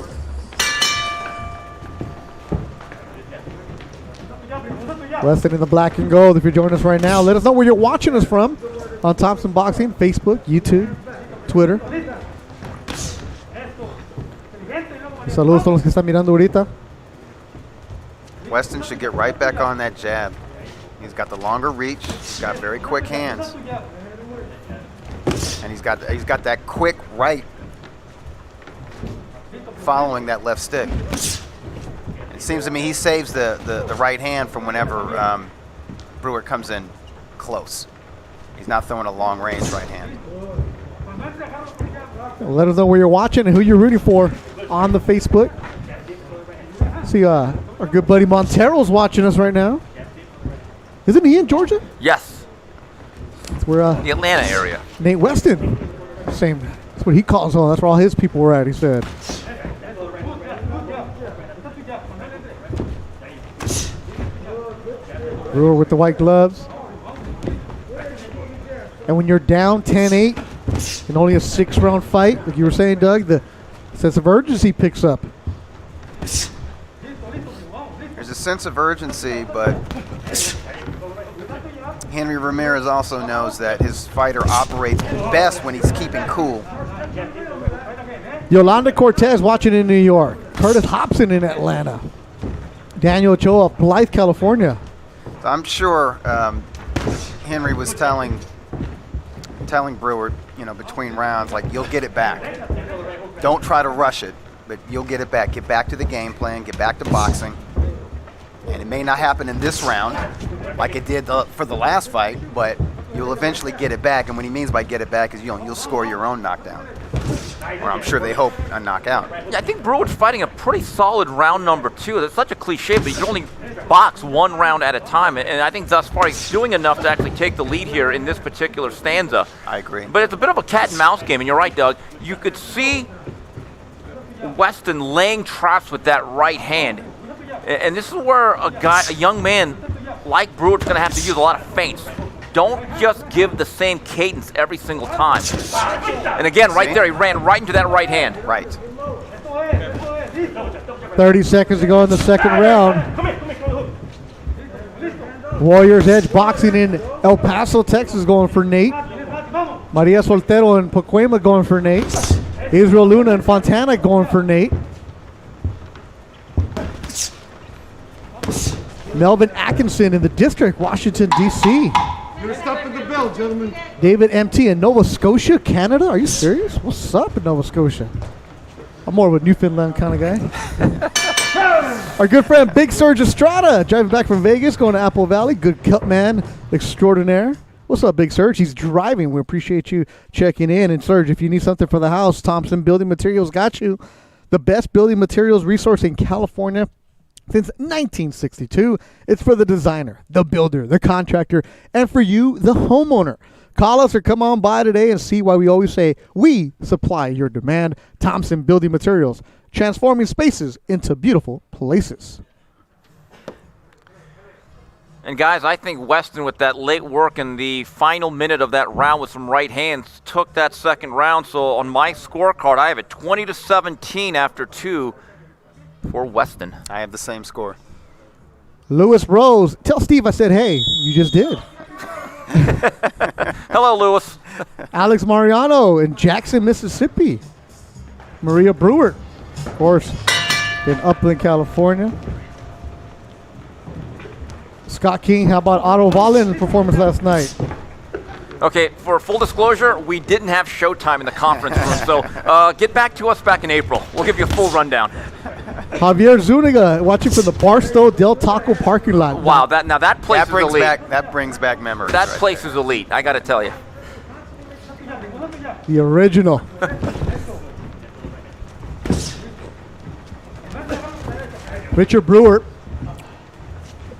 Weston in the black and gold. If you're joining us right now, let us know where you're watching us from on Thompson Boxing, Facebook, YouTube, Twitter. Saludos a todos los que están mirando ahorita. Weston should get right back on that jab. He's got the longer reach. He's got very quick hands, and he's got that quick right following that left stick. It seems to me he saves the right hand from whenever Brewart comes in close. He's not throwing a long range right hand. Let us know where you're watching and who you're rooting for on the Facebook. See, our good buddy Montero's watching us right now. Isn't he in Georgia? Yes. That's where the Atlanta area. Nate Weston, same. That's what he calls home. That's where all his people were at. He said. Brewer with the white gloves. And when you're down 10-8 in only a 6-round fight, like you were saying, Doug, the sense of urgency picks up. There's a sense of urgency, but Henry Ramirez also knows that his fighter operates best when he's keeping cool. Yolanda Cortez watching in New York. Curtis Hobson in Atlanta. Daniel Ochoa of Blythe, California. So I'm sure Henry was telling Brewart, between rounds, like, you'll get it back. Don't try to rush it, but you'll get it back. Get back to the game plan. Get back to boxing. And it may not happen in this round like it did for the last fight, but you'll eventually get it back. And what he means by get it back is you'll score your own knockdown. Or I'm sure they hope a knockout. Yeah, I think Brewart's fighting a pretty solid round number 2. That's such a cliche, but you can only box 1 round at a time. And I think thus far he's doing enough to actually take the lead here in this particular stanza. I agree. But it's a bit of a cat and mouse game, and you're right, Doug. You could see Weston laying traps with that right hand. And this is where a young man like Brewart's going to have to use a lot of feints. Don't just give the same cadence every single time. And again, right there, he ran right into that right hand. Right. 30 seconds to go in the second round. Warriors Edge Boxing in El Paso, Texas going for Nate. Maria Soltero and Pacoima going for Nate. Israel Luna and Fontana going for Nate. Melvin Atkinson in the district, Washington, D.C. You're stuck in the bell, gentlemen. David M.T. in Nova Scotia, Canada. Are you serious? What's up in Nova Scotia? I'm more of a Newfoundland kind of guy. Our good friend Big Serge Estrada, driving back from Vegas, going to Apple Valley. Good cut man extraordinaire. What's up, Big Serge? He's driving. We appreciate you checking in. And Serge, if you need something for the house, Thompson Building Materials got you. The best building materials resource in California since 1962. It's for the designer, the builder, the contractor, and for you, the homeowner. Call us or come on by today and see why we always say we supply your demand. Thompson Building Materials, transforming spaces into beautiful places. And guys, I think Weston, with that late work in the final minute of that round with some right hands, took that second round. So on my scorecard, I have it 20-17 after 2 for Weston. I have the same score. Lewis Rose, tell Steve I said hey. You just did. Hello, Lewis. Alex Mariano in Jackson, Mississippi. Maria Brewart, of course, in Upland, California. Scott King, how about Otto Wallen's performance last night? Okay, for full disclosure, we didn't have showtime in the conference room, so get back to us back in April. We'll give you a full rundown. Javier Zuniga watching from the Barstow Del Taco parking lot. Wow, that place is elite. That brings back memories. That right place there. is elite, I got to tell you. The original. Richard Brewart,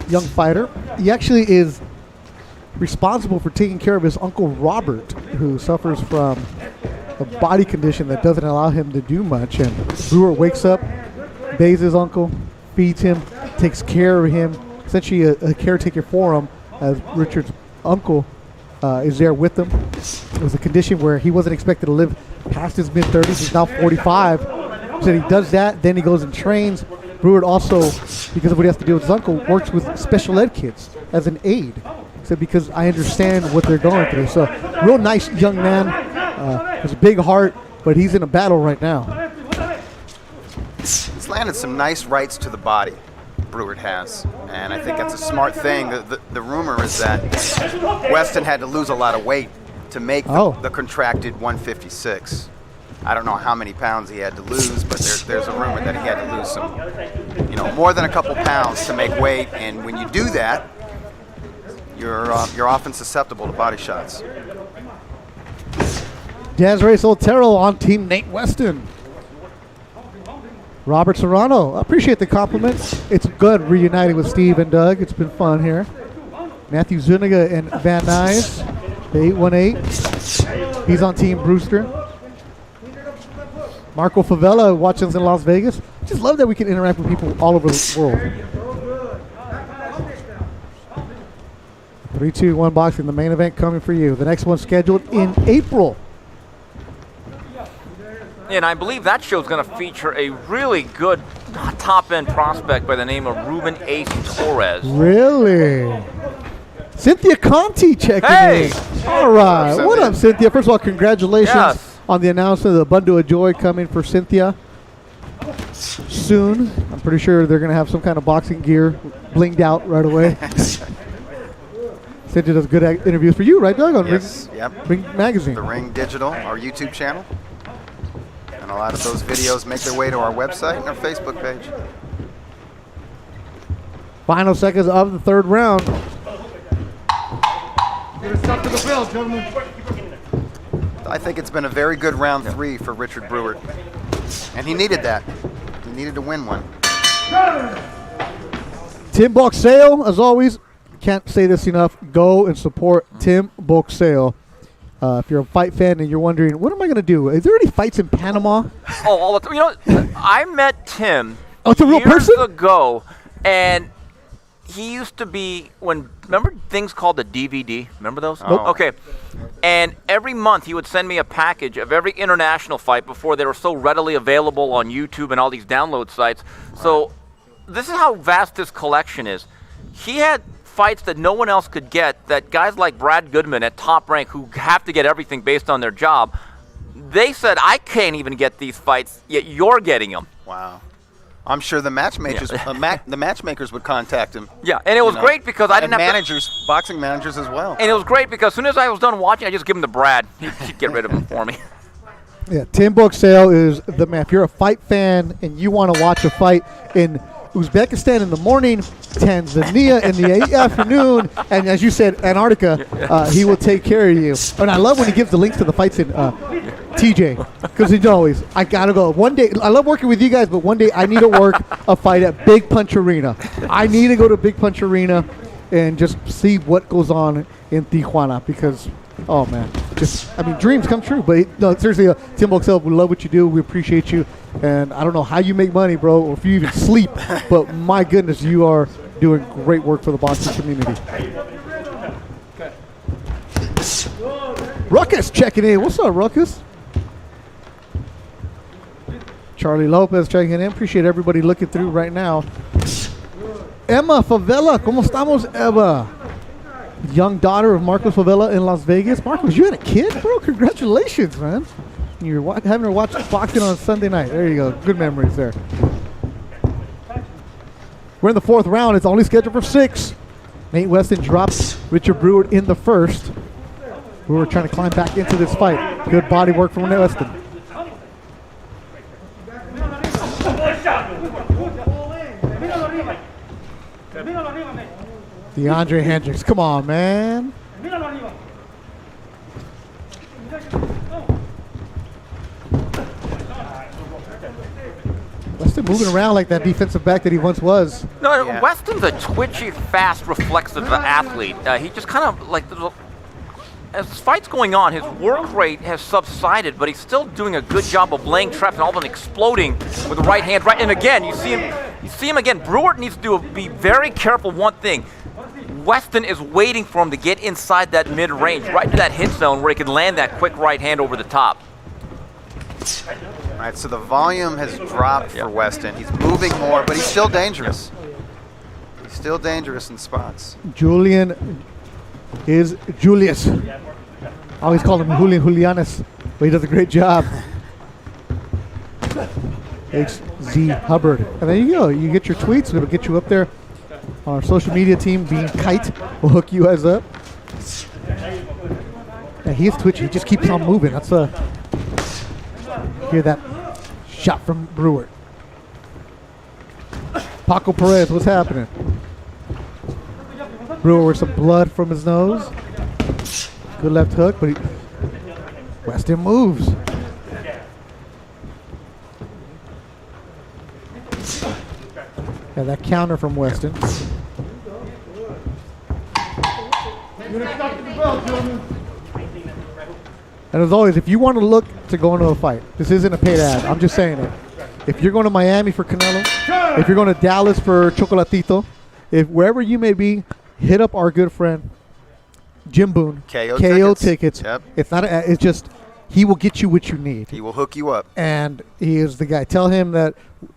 young fighter. He actually is responsible for taking care of his uncle Robert, who suffers from a body condition that doesn't allow him to do much. And Brewart wakes up, bathes his uncle, feeds him, takes care of him, essentially a caretaker for him, as Richard's uncle is there with him. It was a condition where he wasn't expected to live past his mid-30s. He's now 45. So he does that, then he goes and trains. Brewart also, because of what he has to do with his uncle, works with special ed kids as an aide. So because I understand what they're going through. So real nice young man. Has a big heart, but he's in a battle right now. He's landed some nice rights to the body, Brewart has. And I think that's a smart thing. The rumor is that Weston had to lose a lot of weight to make the contracted 156. I don't know how many pounds he had to lose, but there's a rumor that he had to lose some, more than a couple pounds to make weight. And when you do that, you're often susceptible to body shots. Desiree Soltero on Team Nate Weston. Robert Serrano, appreciate the compliments. It's good reuniting with Steve and Doug. It's been fun here. Matthew Zuniga and Van Nuys, the 818. He's on Team Brewster. Marco Favela watching us in Las Vegas. Just love that we can interact with people all over the world. 3-2-1 boxing, the main event coming for you. The next one scheduled in April. And I believe that show is going to feature a really good top-end prospect by the name of Ruben Ace Torres. Really? Cynthia Conti checking in. All right. What up, Cynthia? First of all, congratulations on the announcement of the Bundle of Joy coming for Cynthia soon. I'm pretty sure they're going to have some kind of boxing gear blinged out right away. Cynthia does good interviews for you, right, Doug? On Ring Magazine. The Ring Digital, our YouTube channel. And a lot of those videos make their way to our website and our Facebook page. Final seconds of the third round. You're stuck to the bell, gentlemen. I think it's been a very good round 3 for Richard Brewart. And he needed that. He needed to win one. Tim Boxale, as always, can't say this enough. Go and support Tim Boxale. If you're a fight fan and you're wondering, what am I going to do? Is there any fights in Panama? Oh, all the time. You know, I met Tim Oh, it's a real years person? ago, and he used to be remember things called the DVD? Remember those? Nope. Okay. And every month he would send me a package of every international fight before they were so readily available on YouTube and all these download sites. So this is how vast this collection is. He had fights that no one else could get, that guys like Brad Goodman at Top Rank, who have to get everything based on their job, they said, I can't even get these fights, yet you're getting them. Wow. I'm sure the matchmakers, the matchmakers would contact him. Yeah, and it was great because I didn't have managers, boxing managers as well. And it was great because as soon as I was done watching, I just give him to Brad. He'd get rid of him for me. Yeah, Tim Boxell is the man. If you're a fight fan and you want to watch a fight in Uzbekistan in the morning, Tanzania in the afternoon, and as you said, Antarctica, he will take care of you. And I love when he gives the links to the fights in TJ, because he's always, I gotta go. One day, I love working with you guys, but one day I need to work a fight at Big Punch Arena. I need to go to Big Punch Arena and just see what goes on in Tijuana, because, oh man, dreams come true. But no, seriously, Tim Boxell, we love what you do. We appreciate you. And I don't know how you make money, bro, or if you even sleep, but my goodness, you are doing great work for the boxing community. Ruckus checking in. What's up, Ruckus? Charlie Lopez checking in. Appreciate everybody looking through right now. Emma Favela, ¿cómo estamos, Emma? Young daughter of Marcos Favela in Las Vegas. Marcos, you had a kid, bro? Congratulations, man. You're having her watch boxing on Sunday night. There you go. Good memories there. We're in the fourth round. It's only scheduled for 6. Nate Weston drops Richard Brewart in the first. Brewart trying to climb back into this fight. Good body work from Nate Weston. DeAndre Hendricks. Come on, man. Weston moving around like that defensive back that he once was. No, Weston's a twitchy, fast, reflexive athlete. He just kind of like, as fight's going on, his work rate has subsided, but he's still doing a good job of laying traps and all of them exploding with the right hand. Right, and again, you see him again. Brewart needs to be very careful. One thing, Weston is waiting for him to get inside that mid-range, right to that hit zone where he can land that quick right hand over the top. All right, so the volume has dropped for Weston. He's moving more, but he's still dangerous. He's still dangerous in spots. Julian is Julius. I always call him Julianis, but he does a great job. HZ Hubbard. And there you go. You get your tweets. We'll get you up there. Our social media team, Being Kite, will hook you guys up. And he is twitchy. He just keeps on moving. That's hear that shot from Brewart. Paco Perez, what's happening? Brewart with some blood from his nose. Good left hook, but Weston moves. Yeah, that counter from Weston. And as always, if you want to look to go into a fight, this isn't a paid ad. I'm just saying it. If you're going to Miami for Canelo, if you're going to Dallas for Chocolatito, if wherever you may be, hit up our good friend Jim Boone. KO tickets. Yep. It's not. It's just he will get you what you need. He will hook you up. And he is the guy. Tell him that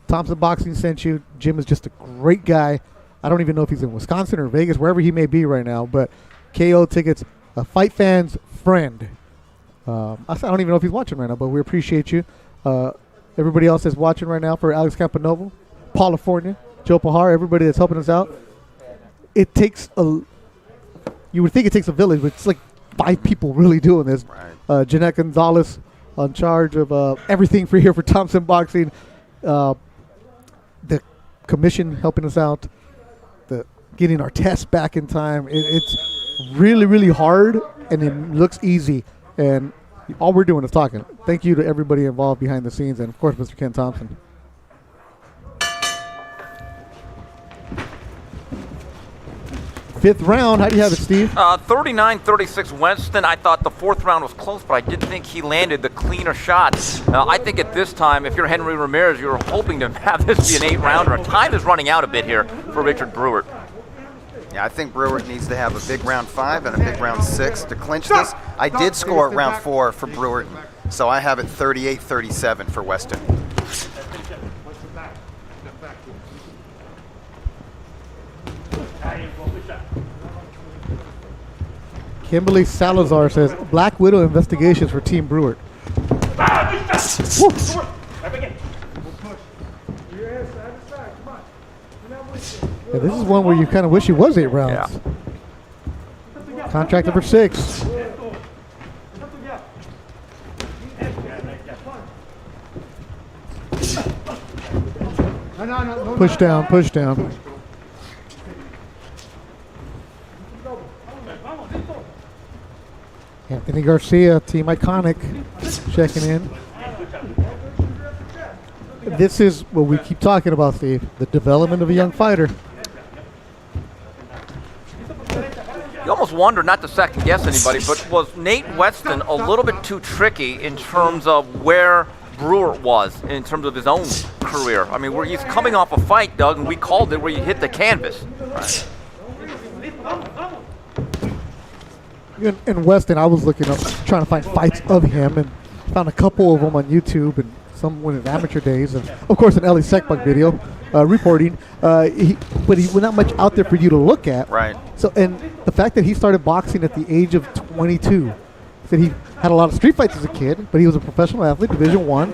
Thompson Boxing sent you. Jim is just a great guy. I don't even know if he's in Wisconsin or Vegas, wherever he may be right now. But KO tickets, a fight fan's friend. I don't even know if he's watching right now, but we appreciate you. Everybody else that's watching right now for Alex Campanovo, California, Joe Pahar, everybody that's helping us out. It takes you would think it takes a village, but it's like 5 people really doing this. Right. Jeanette Gonzalez on charge of everything for here for Thompson Boxing. The commission helping us out. The getting our tests back in time. It's really, really hard, and it looks easy. And all we're doing is talking. Thank you to everybody involved behind the scenes, and of course, Mr. Ken Thompson. Fifth round. How do you have it, Steve? 39-36 Weston. I thought the fourth round was close, but I didn't think he landed the cleaner shots. I think at this time, if you're Henry Ramirez, you're hoping to have this be an 8-rounder. Time is running out a bit here for Richard Brewart. Yeah, I think Brewart needs to have a big round 5 and a big round 6 to clinch this. I did score at round 4 for Brewart, so I have it 38-37 for Weston. Kimberly Salazar says, Black Widow investigations for Team Brewart. Woo. Yeah, this is one where you kind of wish it was 8 rounds. Yeah. Contract number 6. Push down, push down. Anthony Garcia, Team Iconic, checking in. This is what we keep talking about, Steve, the development of a young fighter. You almost wonder, not to second guess anybody, but was Nate Weston a little bit too tricky in terms of where Brewart was in terms of his own career? I mean, where he's coming off a fight, Doug, and we called it where you hit the canvas. Right. In Weston, I was looking up, trying to find fights of him, and found a couple of them on YouTube, and some in his amateur days, and of course an Ellie Sekbuk video reporting. But he was not much out there for you to look at. Right. So, and the fact that he started boxing at the age of 22, said he had a lot of street fights as a kid, but he was a professional athlete, Division I.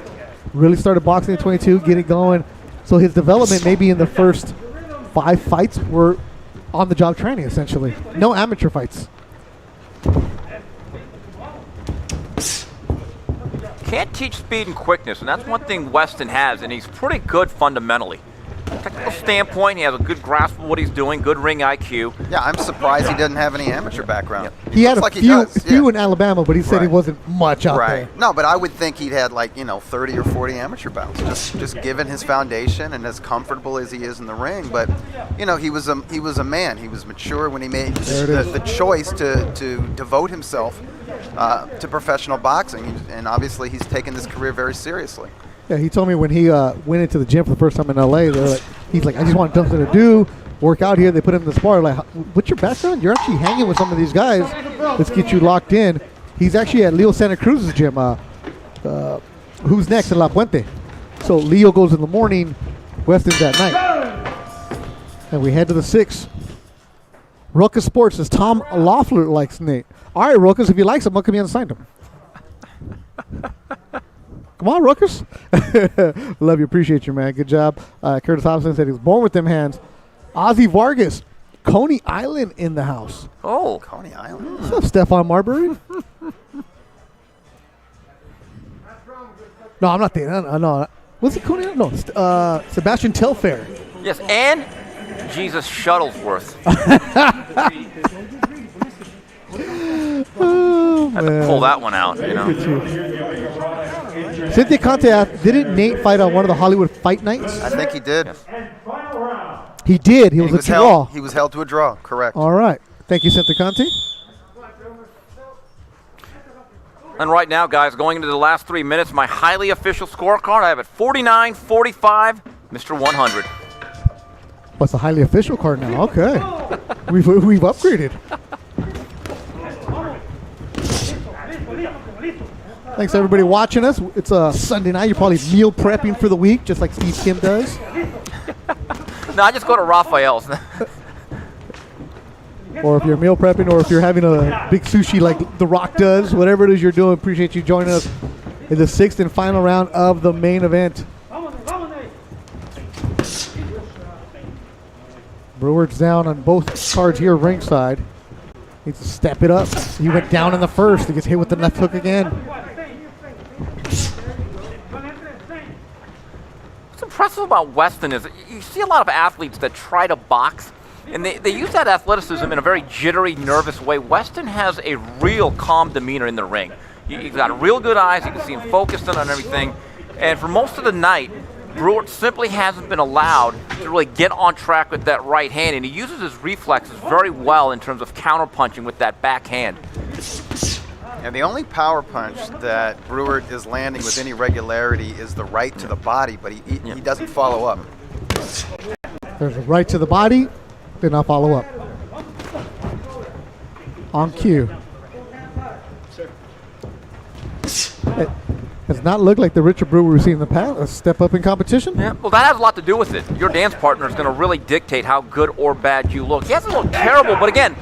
Really started boxing at 22, getting going. So his development, maybe in the first 5 fights, were on-the-job training essentially. No amateur fights. Can't teach speed and quickness, and that's one thing Weston has, and he's pretty good fundamentally. Technical standpoint, he has a good grasp of what he's doing, good ring IQ. Yeah, I'm surprised he doesn't have any amateur background. He had a like few in Alabama, but he said he wasn't much out there. No, but I would think he'd had 30 or 40 amateur bouts, just given his foundation and as comfortable as he is in the ring. But he was a man. He was mature when he made the choice to devote himself to professional boxing, and obviously he's taken this career very seriously. Yeah, he told me when he went into the gym for the first time in LA, he's like, I just want something to do, work out here. They put him in the spar. Like, what's your background? You're actually hanging with some of these guys. Let's get you locked in. He's actually at Leo Santa Cruz's gym. Who's next in La Puente? So Leo goes in the morning, Weston's at night. And we head to the 6th. Ruckus Sports says Tom Loeffler likes Nate. All right, Ruckus, if you like him, how come you haven't signed him? Come on, Ruckus. Love you. Appreciate you, man. Good job. Curtis Hobson said he was born with them hands. Ozzy Vargas, Coney Island in the house. Oh. Coney Island. What's up, Stefan Marbury? No, I'm not thinking. No. Was it Coney Island? No. Sebastian Telfair. Yes, and Jesus Shuttlesworth. Oh, had to pull that one out, Cynthia Conte, didn't Nate fight on one of the Hollywood Fight Nights? I think he did. He did. He was a draw. He was held to a draw, correct. All right. Thank you, Cynthia Conte. And right now, guys, going into the last 3 minutes, my highly official scorecard, I have it 49-45, Mr. 100. What's the highly official card now? Okay. We've upgraded. Thanks, everybody watching us. It's a Sunday night. You're probably meal prepping for the week, just like Steve Kim does. No, I just go to Raphael's. Or if you're meal prepping, or if you're having a big sushi like The Rock does, whatever it is you're doing, appreciate you joining us in the 6th and final round of the main event. Brewart's down on both cards here ringside. Needs to step it up. He went down in the first. He gets hit with the left hook again. What's impressive about Weston is you see a lot of athletes that try to box, and they use that athleticism in a very jittery, nervous way. Weston has a real calm demeanor in the ring. He's got real good eyes. You can see him focused on everything. And for most of the night, Brewart simply hasn't been allowed to really get on track with that right hand, and he uses his reflexes very well in terms of counterpunching with that backhand. And the only power punch that Brewart is landing with any regularity is the right to the body, but he doesn't follow up. There's a right to the body, did not follow up. On cue. It does not look like the Richard Brewart we've seen in the past. A step up in competition. Yeah, well, that has a lot to do with it. Your dance partner is going to really dictate how good or bad you look. He hasn't looked terrible, but again,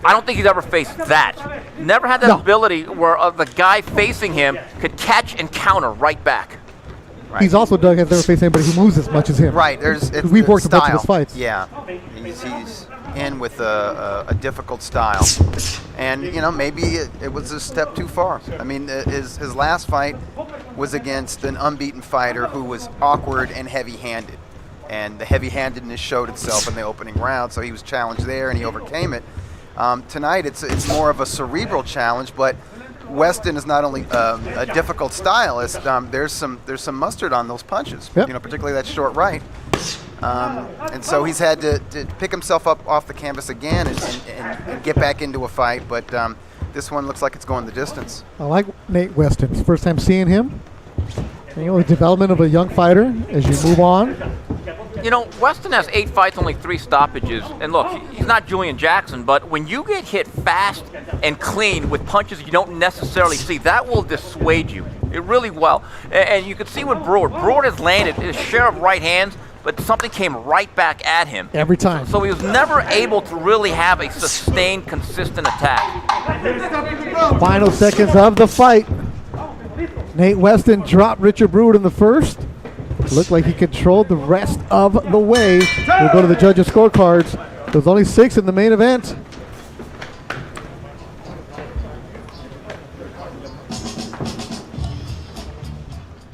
I don't think he's ever faced that. Never had that ability where the guy facing him could catch and counter right back. Right. He's also, Doug, has never faced anybody who moves as much as him. Right. We've worked a bunch of his fights. Yeah. He's in with a difficult style. And, maybe it was a step too far. I mean, his last fight was against an unbeaten fighter who was awkward and heavy-handed. And the heavy-handedness showed itself in the opening round, so he was challenged there and he overcame it. Tonight, it's more of a cerebral challenge, but Weston is not only a difficult stylist. There's some mustard on those punches. Yep. Particularly that short right. And so he's had to pick himself up off the canvas again and get back into a fight. But this one looks like it's going the distance. I like Nate Weston. It's the first time seeing him. The development of a young fighter as you move on. Weston has 8 fights, only 3 stoppages. And look, he's not Julian Jackson, but when you get hit fast and clean with punches you don't necessarily see, that will dissuade you. It really will. And you can see with Brewart. Brewart has landed his share of right hands, but something came right back at him. Every time. So he was never able to really have a sustained, consistent attack. Final seconds of the fight. Nate Weston dropped Richard Brewart in the first. Looked like he controlled the rest of the way. We'll go to the judges' scorecards. There's only 6 in the main event.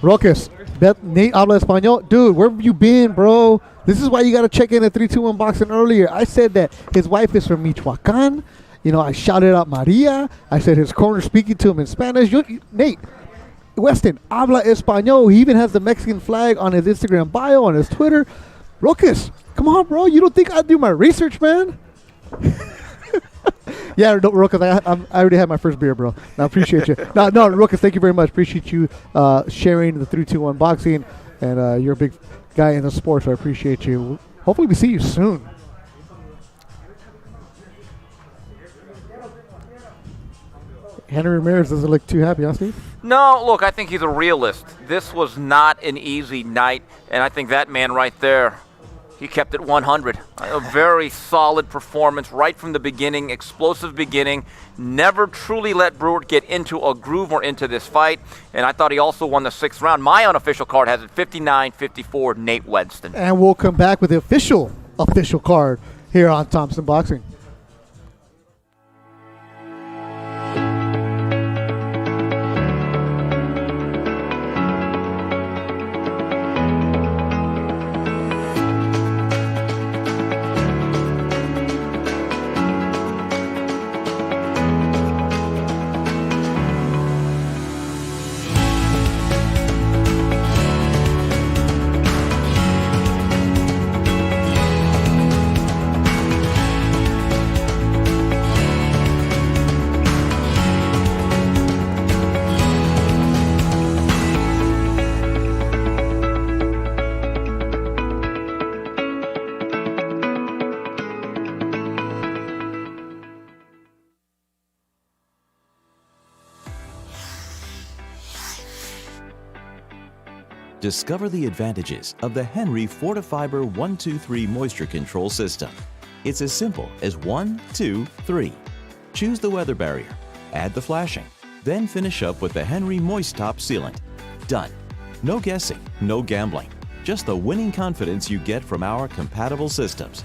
Roques, Nate habla español. Dude, where have you been, bro? This is why you got to check in at 321 Boxing earlier. I said that his wife is from Michoacan. I shouted out Maria. I said his corner speaking to him in Spanish. Nate Weston habla español. He even has the Mexican flag on his Instagram bio, on his Twitter. Roques, come on, bro. You don't think I do my research, man? Yeah, no, Roques, I already had my first beer, bro. I appreciate you. No, Roques, thank you very much. Appreciate you sharing the 321 Boxing, and you're a big guy in the sport, so I appreciate you. Hopefully we see you soon. Henry Ramirez doesn't look too happy, huh, Steve? No, look, I think he's a realist. This was not an easy night, and I think that man right there, he kept it 100. A very solid performance right from the beginning, explosive beginning, never truly let Brewart get into a groove or into this fight, and I thought he also won the 6th round. My unofficial card has it 59-54, Nate Weston. And we'll come back with the official card here on Thompson Boxing. Discover the advantages of the Henry Fortifiber 123 moisture control system. It's as simple as 1, 2, 3. Choose the weather barrier, add the flashing, then finish up with the Henry Moist Top Sealant. Done. No guessing, no gambling. Just the winning confidence you get from our compatible systems.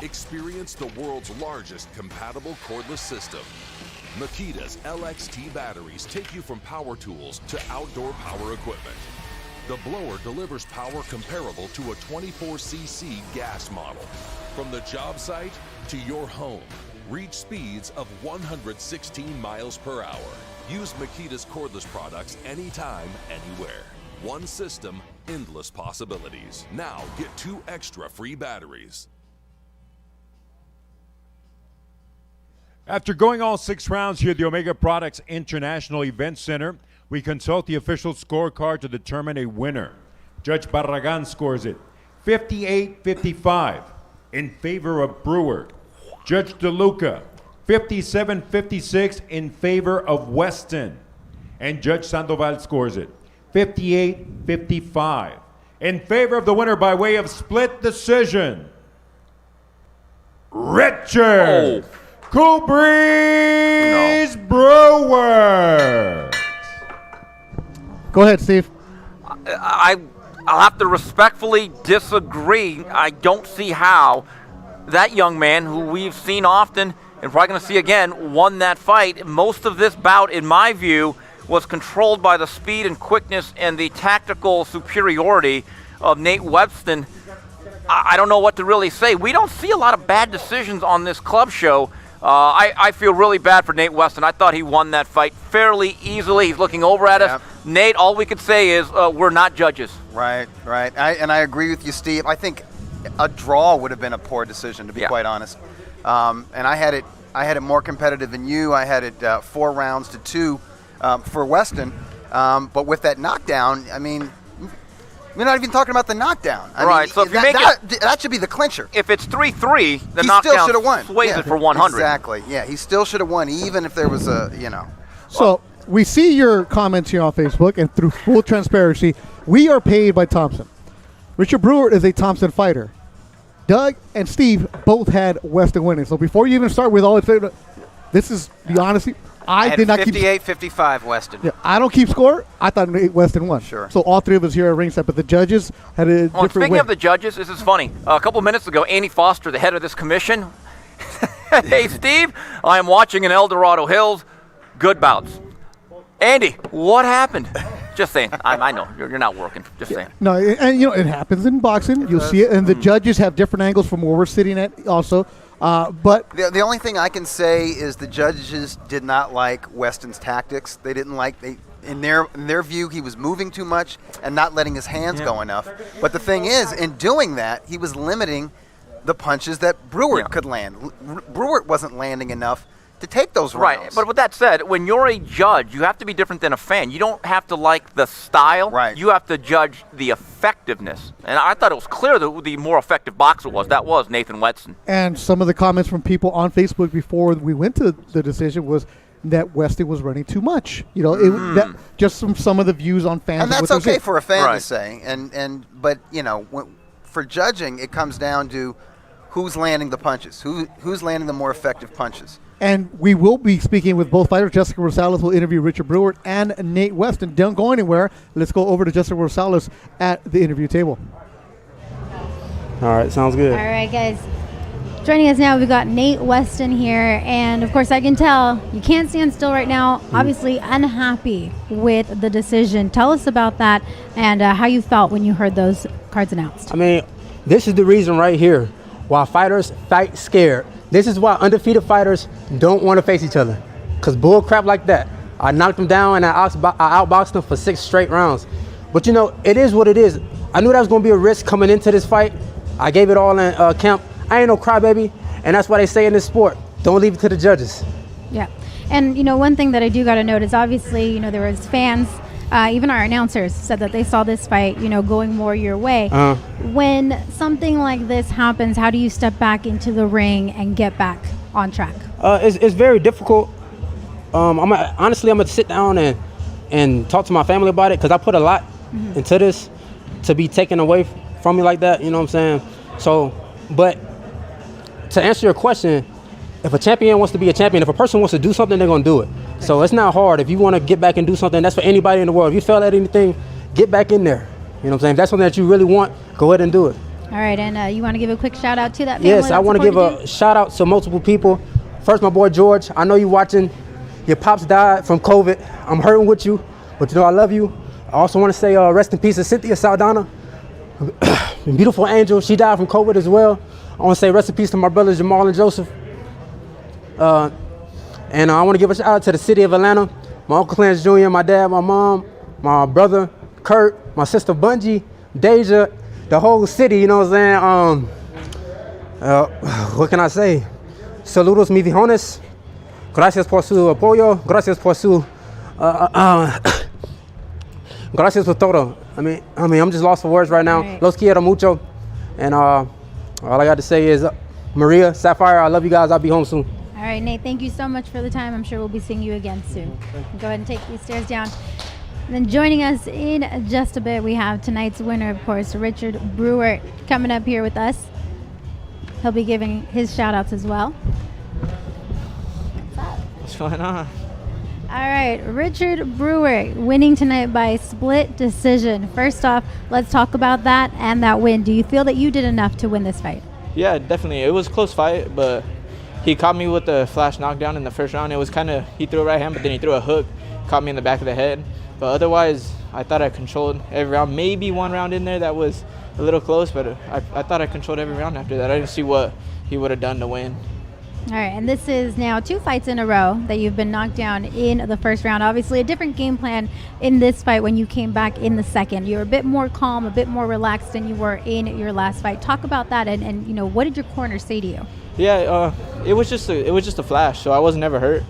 Experience the world's largest compatible cordless system. Makita's LXT batteries take you from power tools to outdoor power equipment. The blower delivers power comparable to a 24cc gas model. From the job site to your home, reach speeds of 116 miles per hour. Use Makita's cordless products anytime, anywhere. One system, endless possibilities. Now get 2 extra free batteries. After going all 6 rounds here at the Omega Products International Event Center, we consult the official scorecard to determine a winner. Judge Barragan scores it 58-55 in favor of Brewart. Judge DeLuca 57-56 in favor of Weston. And Judge Sandoval scores it 58-55 in favor of the winner by way of split decision, Richard Breeze Brewart. Go ahead, Steve. I'll have to respectfully disagree. I don't see how that young man, who we've seen often and probably going to see again, won that fight. Most of this bout, in my view, was controlled by the speed and quickness and the tactical superiority of Nate Weston. I don't know what to really say. We don't see a lot of bad decisions on this club show. I feel really bad for Nate Weston. I thought he won that fight fairly easily. He's looking over at us. Nate, all we could say is we're not judges. Right. And I agree with you, Steve. I think a draw would have been a poor decision, to be quite honest. And I had it more competitive than you. I had it 4 rounds to 2 for Weston. But with that knockdown, I mean, we're not even talking about the knockdown. I mean, so if you that should be the clincher. If it's 3-3, the he knockdown still should have won. sways it for 100. Exactly. Yeah, he still should have won, even if there was a, So we see your comments here on Facebook, and through full transparency, we are paid by Thompson. Richard Brewart is a Thompson fighter. Doug and Steve both had Weston winning. So before you even start with all the, this is the honesty. I did not keep 58-55 Weston. Yeah, I don't keep score. I thought Weston won. Sure. So all 3 of us here at ringside, but the judges had a different Speaking way. of the judges, this is funny. A couple minutes ago, Andy Foster, the head of this commission, hey, Steve, I am watching in El Dorado Hills. Good bouts. Andy, what happened? Just saying. I know. You're not working. Just saying. No, and it happens in boxing. You'll see it, and the judges have different angles from where we're sitting at also. But the only thing I can say is the judges did not like Weston's tactics. They didn't like in their view he was moving too much and not letting his hands go enough. But the thing is, in doing that, he was limiting the punches that Brewart could land. Brewart wasn't landing enough to take those rounds. Right, but with that said, when you're a judge, you have to be different than a fan. You don't have to like the style. Right. You have to judge the effectiveness. And I thought it was clear that the more effective boxer was. That was Nathan Weston. And some of the comments from people on Facebook before we went to the decision was that Weston was running too much. That just from some of the views on fans. And that's okay for a fan to say. But for judging, it comes down to who's landing the punches, who's landing the more effective punches. And we will be speaking with both fighters. Jessica Rosales will interview Richard Brewart and Nate Weston. Don't go anywhere. Let's go over to Jessica Rosales at the interview table. All right, sounds good. All right, guys. Joining us now, we've got Nate Weston here. And, of course, I can tell you can't stand still right now. Obviously unhappy with the decision. Tell us about that and how you felt when you heard those cards announced. I mean, this is the reason right here why fighters fight scared. This is why undefeated fighters don't want to face each other. Because bull crap like that. I knocked him down and I outboxed him for 6 straight rounds. But it is what it is. I knew that was going to be a risk coming into this fight. I gave it all in camp. I ain't no crybaby. And that's why they say in this sport, don't leave it to the judges. Yeah. And, one thing that I do got to note is obviously, there was fans, even our announcers said that they saw this fight, going more your way. When something like this happens, how do you step back into the ring and get back on track? It's very difficult. Honestly, I'm going to sit down and talk to my family about it because I put a lot into this to be taken away from me like that, you know what I'm saying? So, but to answer your question, if a champion wants to be a champion, if a person wants to do something, they're going to do it. So it's not hard. If you want to get back and do something, that's for anybody in the world. If you fail at anything, get back in there. You know what I'm saying? If that's something that you really want, go ahead and do it. All right, and you want to give a quick shout out to that family? Yes, I that want to give supported a shout out to multiple people. First, my boy George. I know you watching. Your pops died from COVID. I'm hurting with you, but you know I love you. I also want to say rest in peace to Cynthia Saldana, beautiful angel. She died from COVID as well. I want to say rest in peace to my brothers Jamal and Joseph. And I want to give a shout out to the city of Atlanta, my Uncle Clarence Jr., my dad, my mom, my brother Kurt, my sister Bungie, Deja, the whole city, you know what I'm saying? What can I say? Saludos, mi vijones. Gracias por su apoyo. Gracias por su. Gracias por todo. I mean, I'm just lost for words right now. Right. Los quiero mucho. And all I got to say is, Maria, Sapphire, I love you guys. I'll be home soon. All right, Nate, thank you so much for the time. I'm sure we'll be seeing you again soon. Go ahead and take these stairs down. And then joining us in just a bit, we have tonight's winner, of course, Richard Brewart, coming up here with us. He'll be giving his shout outs as well. What's going on? All right, Richard Brewart winning tonight by split decision. First off, let's talk about that and that win. Do you feel that you did enough to win this fight? Yeah, definitely. It was a close fight, but he caught me with the flash knockdown in the first round. It was kind of, he threw a right hand, but then he threw a hook, caught me in the back of the head. But otherwise, I thought I controlled every round. Maybe one round in there that was a little close, but I thought I controlled every round after that. I didn't see what he would have done to win. All right, and this is now 2 fights in a row that you've been knocked down in the first round. Obviously, a different game plan in this fight when you came back in the second. You were a bit more calm, a bit more relaxed than you were in your last fight. Talk about that, and you know, what did your corner say to you? Yeah, it was just a flash, so I was never hurt.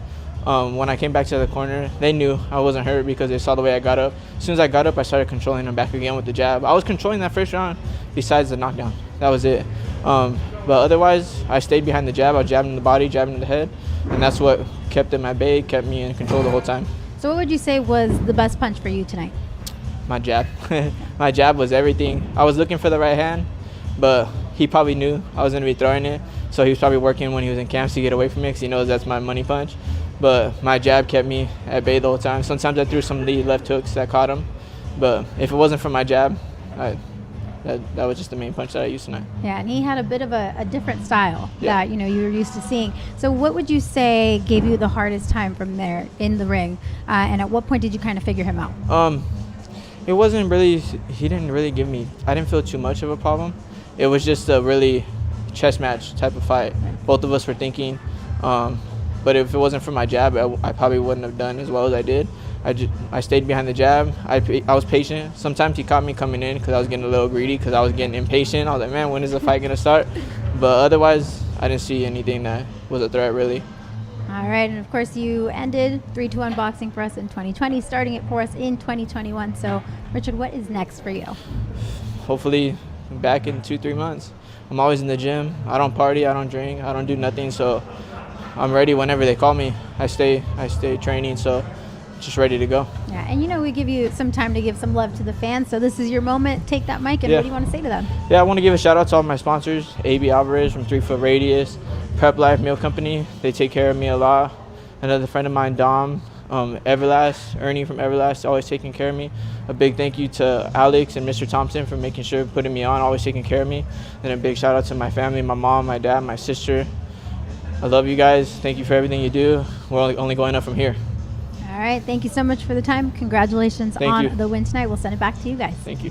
When I came back to the corner, they knew I wasn't hurt because they saw the way I got up. As soon as I got up, I started controlling them back again with the jab. I was controlling that first round besides the knockdown. That was it. But otherwise, I stayed behind the jab. I was jabbing the body, jabbing the head, and that's what kept them at bay, kept me in control the whole time. So what would you say was the best punch for you tonight? My jab. My jab was everything. I was looking for the right hand, but he probably knew I was going to be throwing it, so he was probably working when he was in camps to get away from me because he knows that's my money punch. But my jab kept me at bay the whole time. Sometimes I threw some lead left hooks that caught him, but if it wasn't for my jab, that was just the main punch that I used tonight. Yeah, and he had a bit of a different style that you were used to seeing. So what would you say gave you the hardest time from there in the ring, and at what point did you kind of figure him out? It wasn't really, he didn't really give me, I didn't feel too much of a problem. It was just a really chess match type of fight. Both of us were thinking, but if it wasn't for my jab, I probably wouldn't have done as well as I did. I stayed behind the jab. I was patient. Sometimes he caught me coming in because I was getting a little greedy because I was getting impatient. I was like, man, when is the fight going to start? But otherwise, I didn't see anything that was a threat, really. All right, and of course you ended 3-2 boxing for us in 2020, starting it for us in 2021. So, Richard, what is next for you? Hopefully back in 2-3 months. I'm always in the gym. I don't party, I don't drink, I don't do nothing. So I'm ready whenever they call me. I stay training, so just ready to go. Yeah, and we give you some time to give some love to the fans. So this is your moment. Take that mic, and what do you want to say to them? Yeah, I want to give a shout out to all my sponsors. AB Alvarez from 3 Foot Radius, Prep Life Meal Company. They take care of me a lot. Another friend of mine, Dom, Everlast, Ernie from Everlast, always taking care of me. A big thank you to Alex and Mr. Thompson for making sure, putting me on, always taking care of me. And a big shout out to my family, my mom, my dad, my sister. I love you guys. Thank you for everything you do. We're only going up from here. All right, thank you so much for the time. Congratulations on the win tonight. We'll send it back to you guys. Thank you.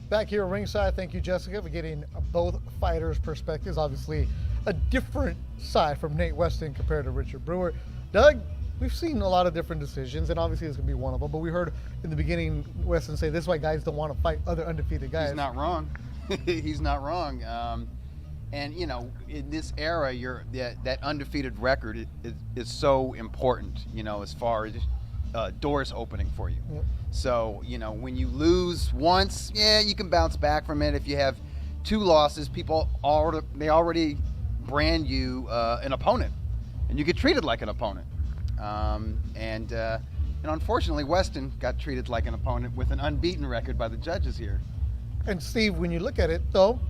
Back here ringside, thank you, Jessica, for getting both fighters' perspectives. Obviously, a different side from Nate Weston compared to Richard Brewart. Doug, we've seen a lot of different decisions, and obviously this could be one of them, but we heard in the beginning Weston say this is why guys don't want to fight other undefeated guys. He's not wrong. He's not wrong. And, in this era, that undefeated record is so important, as far as doors opening for you. Yep. So, when you lose once, you can bounce back from it. If you have 2 losses, people already brand you an opponent, and you get treated like an opponent. And unfortunately, Weston got treated like an opponent with an unbeaten record by the judges here. And Steve, when you look at it, though,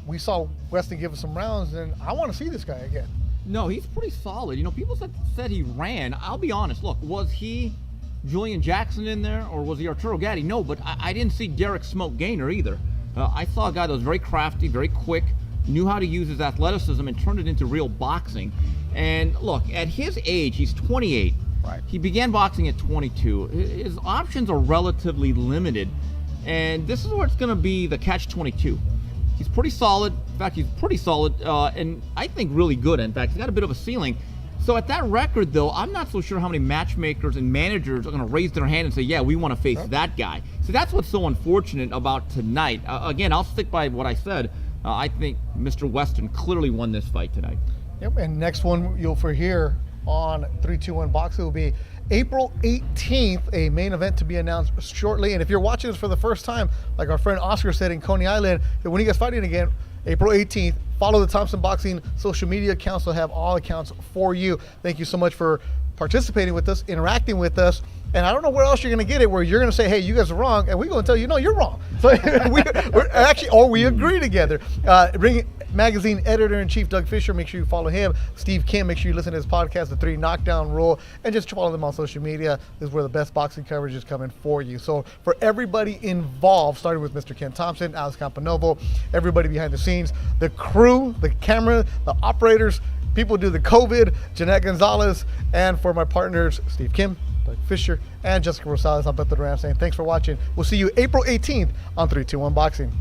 we saw Weston give us some rounds, and I want to see this guy again. No, he's pretty solid. You know, people said he ran. I'll be honest. Look, was he Julian Jackson in there, or was he Arturo Gatti? No, but I didn't see Derek Smoke Gaynor either. I saw a guy that was very crafty, very quick, knew how to use his athleticism and turned it into real boxing. And look, at his age, he's 28. Right. He began boxing at 22. His options are relatively limited, and this is where it's going to be the catch-22. He's pretty solid. In fact, he's pretty solid, and I think really good. In fact, he's got a bit of a ceiling. So at that record, though, I'm not so sure how many matchmakers and managers are going to raise their hand and say, yeah, we want to face that guy. So that's what's so unfortunate about tonight. Again, I'll stick by what I said. I think Mr. Weston clearly won this fight tonight. Yep, and next one you'll for here on 321 Boxing will be April 18th, a main event to be announced shortly. And if you're watching this for the first time, like our friend Oscar said in Coney Island, that when he gets fighting again, April 18th, follow the Thompson Boxing social media accounts. They'll have all accounts for you. Thank you so much for participating with us, interacting with us. And I don't know where else you're going to get it, where you're going to say, hey, you guys are wrong, and we're going to tell you, no, you're wrong. So we're actually, or we agree together. Ring Magazine editor-in-chief Doug Fisher, make sure you follow him. Steve Kim, make sure you listen to his podcast, The 3 Knockdown Rule, and just follow them on social media. This is where the best boxing coverage is coming for you. So for everybody involved, starting with Mr. Ken Thompson, Alex Campanovo, everybody behind the scenes, the crew, the camera, the operators, people who do the COVID, Jeanette Gonzalez, and for my partners, Steve Kim, Doug Fisher, and Jessica Rosales, I'm Beto Duran saying thanks for watching. We'll see you April 18th on 321 Boxing.